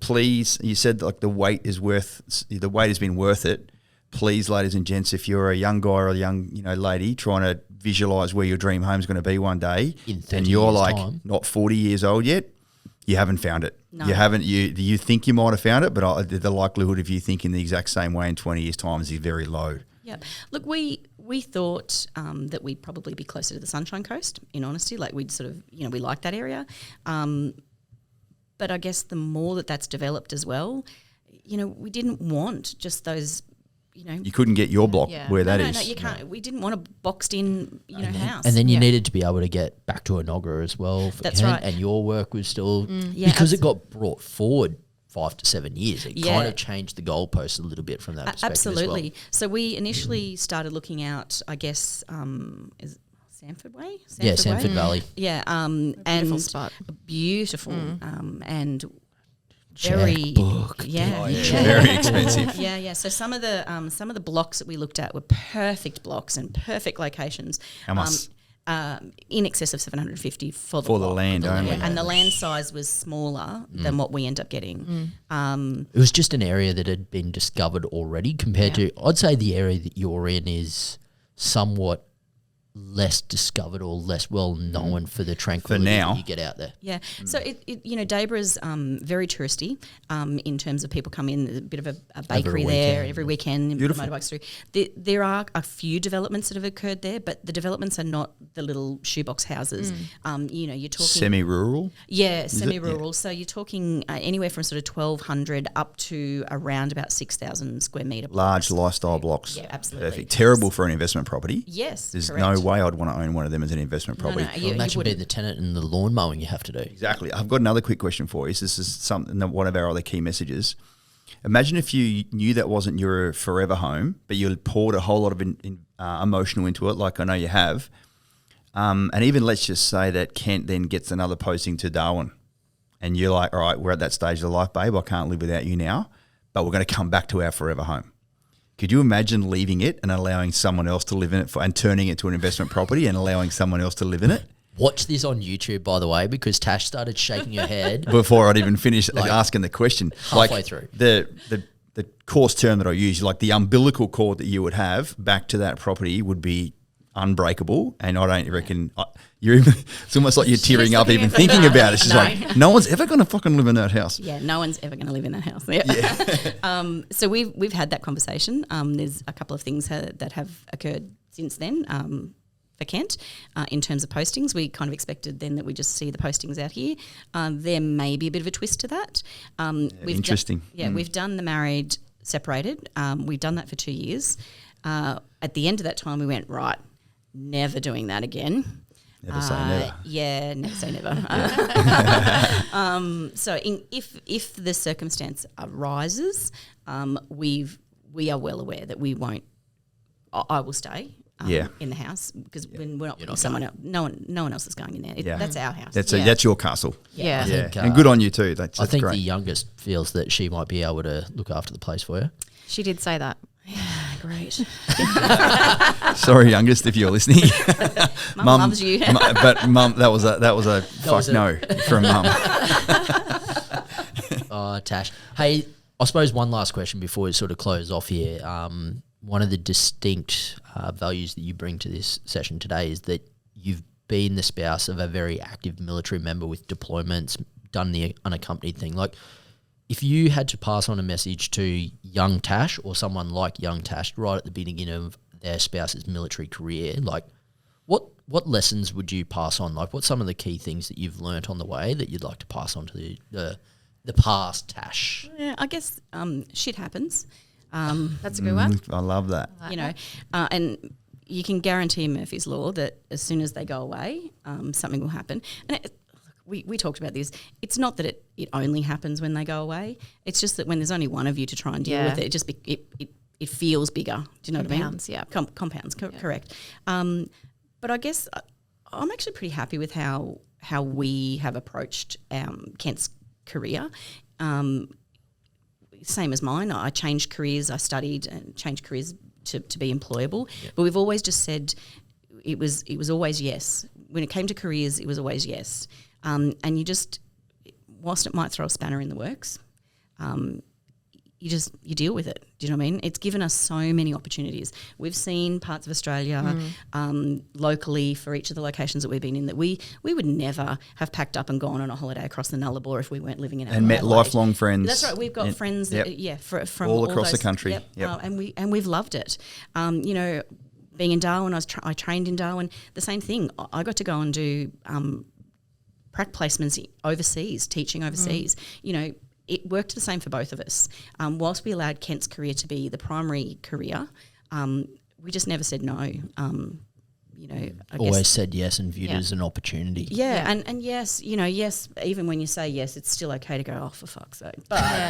Please, you said like the wait has been worth it. Please, ladies and gents, if you're a young guy or a young lady trying to visualize where your dream home's going to be one day, In 30 and you're years' like time. not 40 years old yet, you haven't found it. No. You haven't. You think you might have found it, but the likelihood of you thinking the exact same way in 20 years' time is very low. Yeah. Look, we thought that we'd probably be closer to the Sunshine Coast, in honesty. Like we'd sort of, we like that area. But I guess the more that's developed as well, we didn't want just those, You couldn't get your block Yeah. where that is. No, you can't. We didn't want a boxed in, house. And then you Yeah. needed to be able to get back to Enoggera as well. That's Kent, right. And your work was still, Yeah, because it got brought forward 5 to 7 years, it Yeah. kind of changed the goalposts a little bit from that perspective Absolutely. as well. So we initially started looking out, I guess, is it Sanford Way? Yeah, Sanford Valley. Yeah, Beautiful and spot. beautiful, and very Checkbook. yeah, Very expensive. yeah. So some of the blocks that we looked at were perfect blocks and perfect locations. How much? In excess of 750 for the For the block. land only. Yeah, and the land size was smaller than what we end up getting. It was just an area that had been discovered already compared to, I'd say the area that you're in is somewhat less discovered or less well known for the tranquility now. that you get out there. Yeah. So Dabra's very touristy in terms of people come in. There's a bit of a bakery there weekend. every weekend. Beautiful. Motorbikes through. There are a few developments that have occurred there, but the developments are not the little shoebox houses. You're talking Semi-rural. Yeah, it? semi-rural. So you're talking anywhere from sort of 1,200 up to around about 6,000 square metre. Large blocks. lifestyle blocks. Yeah, absolutely. Perfect. Terrible for an investment property. Yes, There's correct. no way I'd want to own one of them as an investment property. No, you Imagine being wouldn't. the tenant and the lawn mowing you have to do. Exactly. I've got another quick question for you. This is something that one of our other key messages. Imagine if you knew that wasn't your forever home, but you had poured a whole lot of emotional into it, like I know you have. And even let's just say that Kent then gets another posting to Darwin, and you're like, all right, we're at that stage of life, babe. I can't live without you now, but we're going to come back to our forever home. Could you imagine leaving it and allowing someone else to live in it and turning it to an investment property and allowing someone else to live in it? Watch this on YouTube, by the way, because Tash started shaking her head. Before I'd even finished asking the question. Halfway through. The coarse term that I use, like the umbilical cord that you would have back to that property would be unbreakable, and I don't reckon you're even. It's almost like you're tearing up even thinking about it. She's like, no one's ever going to fucking live in that house. Yeah, no one's ever going to live in that house. Yeah. So we've had that conversation. There's a couple of things that have occurred since then. For Kent, in terms of postings, we kind of expected then that we just see the postings out here. There may be a bit of a twist to that. Interesting. We've done the married separated. We've done that for 2 years. At the end of that time, we went, right, never doing that again. Never say never. Yeah, never say never. So if the circumstance arises, we are well aware that we won't. I will stay. In the house, because when we're not putting someone else, no one else is going in there. That's our house. That's your castle. Yeah. think, and good on you too. That's I think great. the youngest feels that she might be able to look after the place for you. She did say that. Great. Sorry, youngest, if you're listening. Mum loves you. But Mum, that was a fuck no from Mum. Oh, Tash. Hey, I suppose one last question before we sort of close off here. One of the distinct values that you bring to this session today is that you've been the spouse of a very active military member with deployments, done the unaccompanied thing. Like, if you had to pass on a message to young Tash or someone like young Tash right at the beginning of their spouse's military career, like, what lessons would you pass on? Like, what's some of the key things that you've learnt on the way that you'd like to pass on to the past Tash? Yeah, I guess shit happens. That's a good one. I love that. And you can guarantee Murphy's Law that as soon as they go away, something will happen. And we talked about this. It's not that it only happens when they go away. It's just that when there's only one of you to try and deal with it, it feels bigger. Do you know Compounds, what I mean? Compounds, correct. But I guess I'm actually pretty happy with how we have approached Kent's career. Same as mine. I changed careers. I studied and changed careers to be employable. Yep. But we've always just said it was always yes. When it came to careers, it was always yes. And you just, whilst it might throw a spanner in the works, you deal with it. Do you know what I mean? It's given us so many opportunities. We've seen parts of Australia locally for each of the locations that we've been in that we would never have packed up and gone on a holiday across the Nullarbor if we weren't living in Adelaide. And met lifelong friends. That's right. We've got friends from all across the country. And we've loved it. Being in Darwin, I trained in Darwin. The same thing. I got to go and do prac placements overseas, teaching overseas. It worked the same for both of us. Whilst we allowed Kent's career to be the primary career, we just never said no. Always said yes and viewed it as an opportunity. Yeah. And yes, yes, even when you say yes, it's still okay to go, oh, for fuck's sake. But,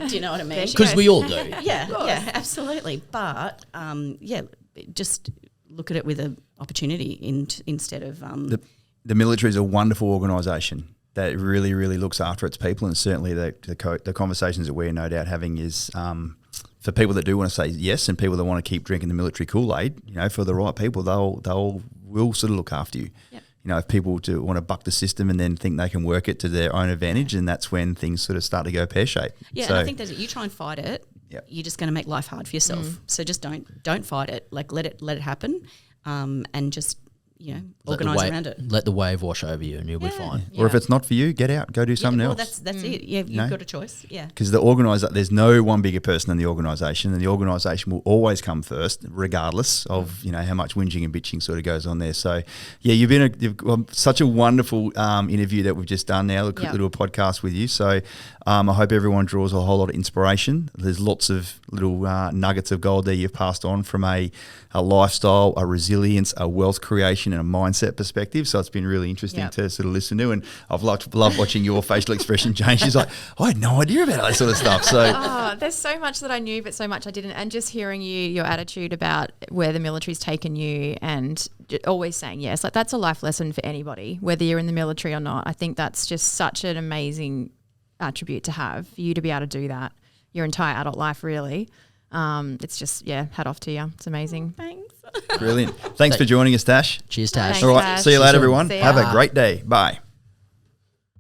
do you know what I mean? Because we all do. Yeah, absolutely. But, just look at it with an opportunity instead of... The military is a wonderful organisation that really, really looks after its people, and certainly the conversations that we're no doubt having is for people that do want to say yes and people that want to keep drinking the military Kool-Aid. For the right people, they'll will sort of look after you. Yep. If people do want to buck the system and then think they can work it to their own advantage, and that's when things sort of start to go pear-shaped. Yeah, and I think that you try and fight it, you're just going to make life hard for yourself. So just don't fight it. Like let it happen, and just organise around it. Let the wave wash over you and you'll be fine. Or if it's not for you, get out, go do something else. That's it. Yeah, you've got a choice. Yeah. Because there's no one bigger person than the organisation, and the organisation will always come first, regardless of how much whinging and bitching sort of goes on there. So, you've been such a wonderful interview that we've just done now, a quick little podcast with you. So, I hope everyone draws a whole lot of inspiration. There's lots of little nuggets of gold there you've passed on from a lifestyle, a resilience, a wealth creation, and a mindset perspective. So it's been really interesting to sort of listen to, and I've loved watching your facial expression change. She's like, I had no idea about that sort of stuff. So there's so much that I knew, but so much I didn't. And just hearing your attitude about where the military's taken you, and always saying yes, like that's a life lesson for anybody, whether you're in the military or not. I think that's just such an amazing attribute to have, for you to be able to do that your entire adult life, really. It's just, hat off to you. It's amazing. Thanks. Brilliant. Thanks for joining us, Tash. Cheers, Tash. Thanks, All right. Tash. See you later, See you everyone. soon. See Have a ya. great day. Bye.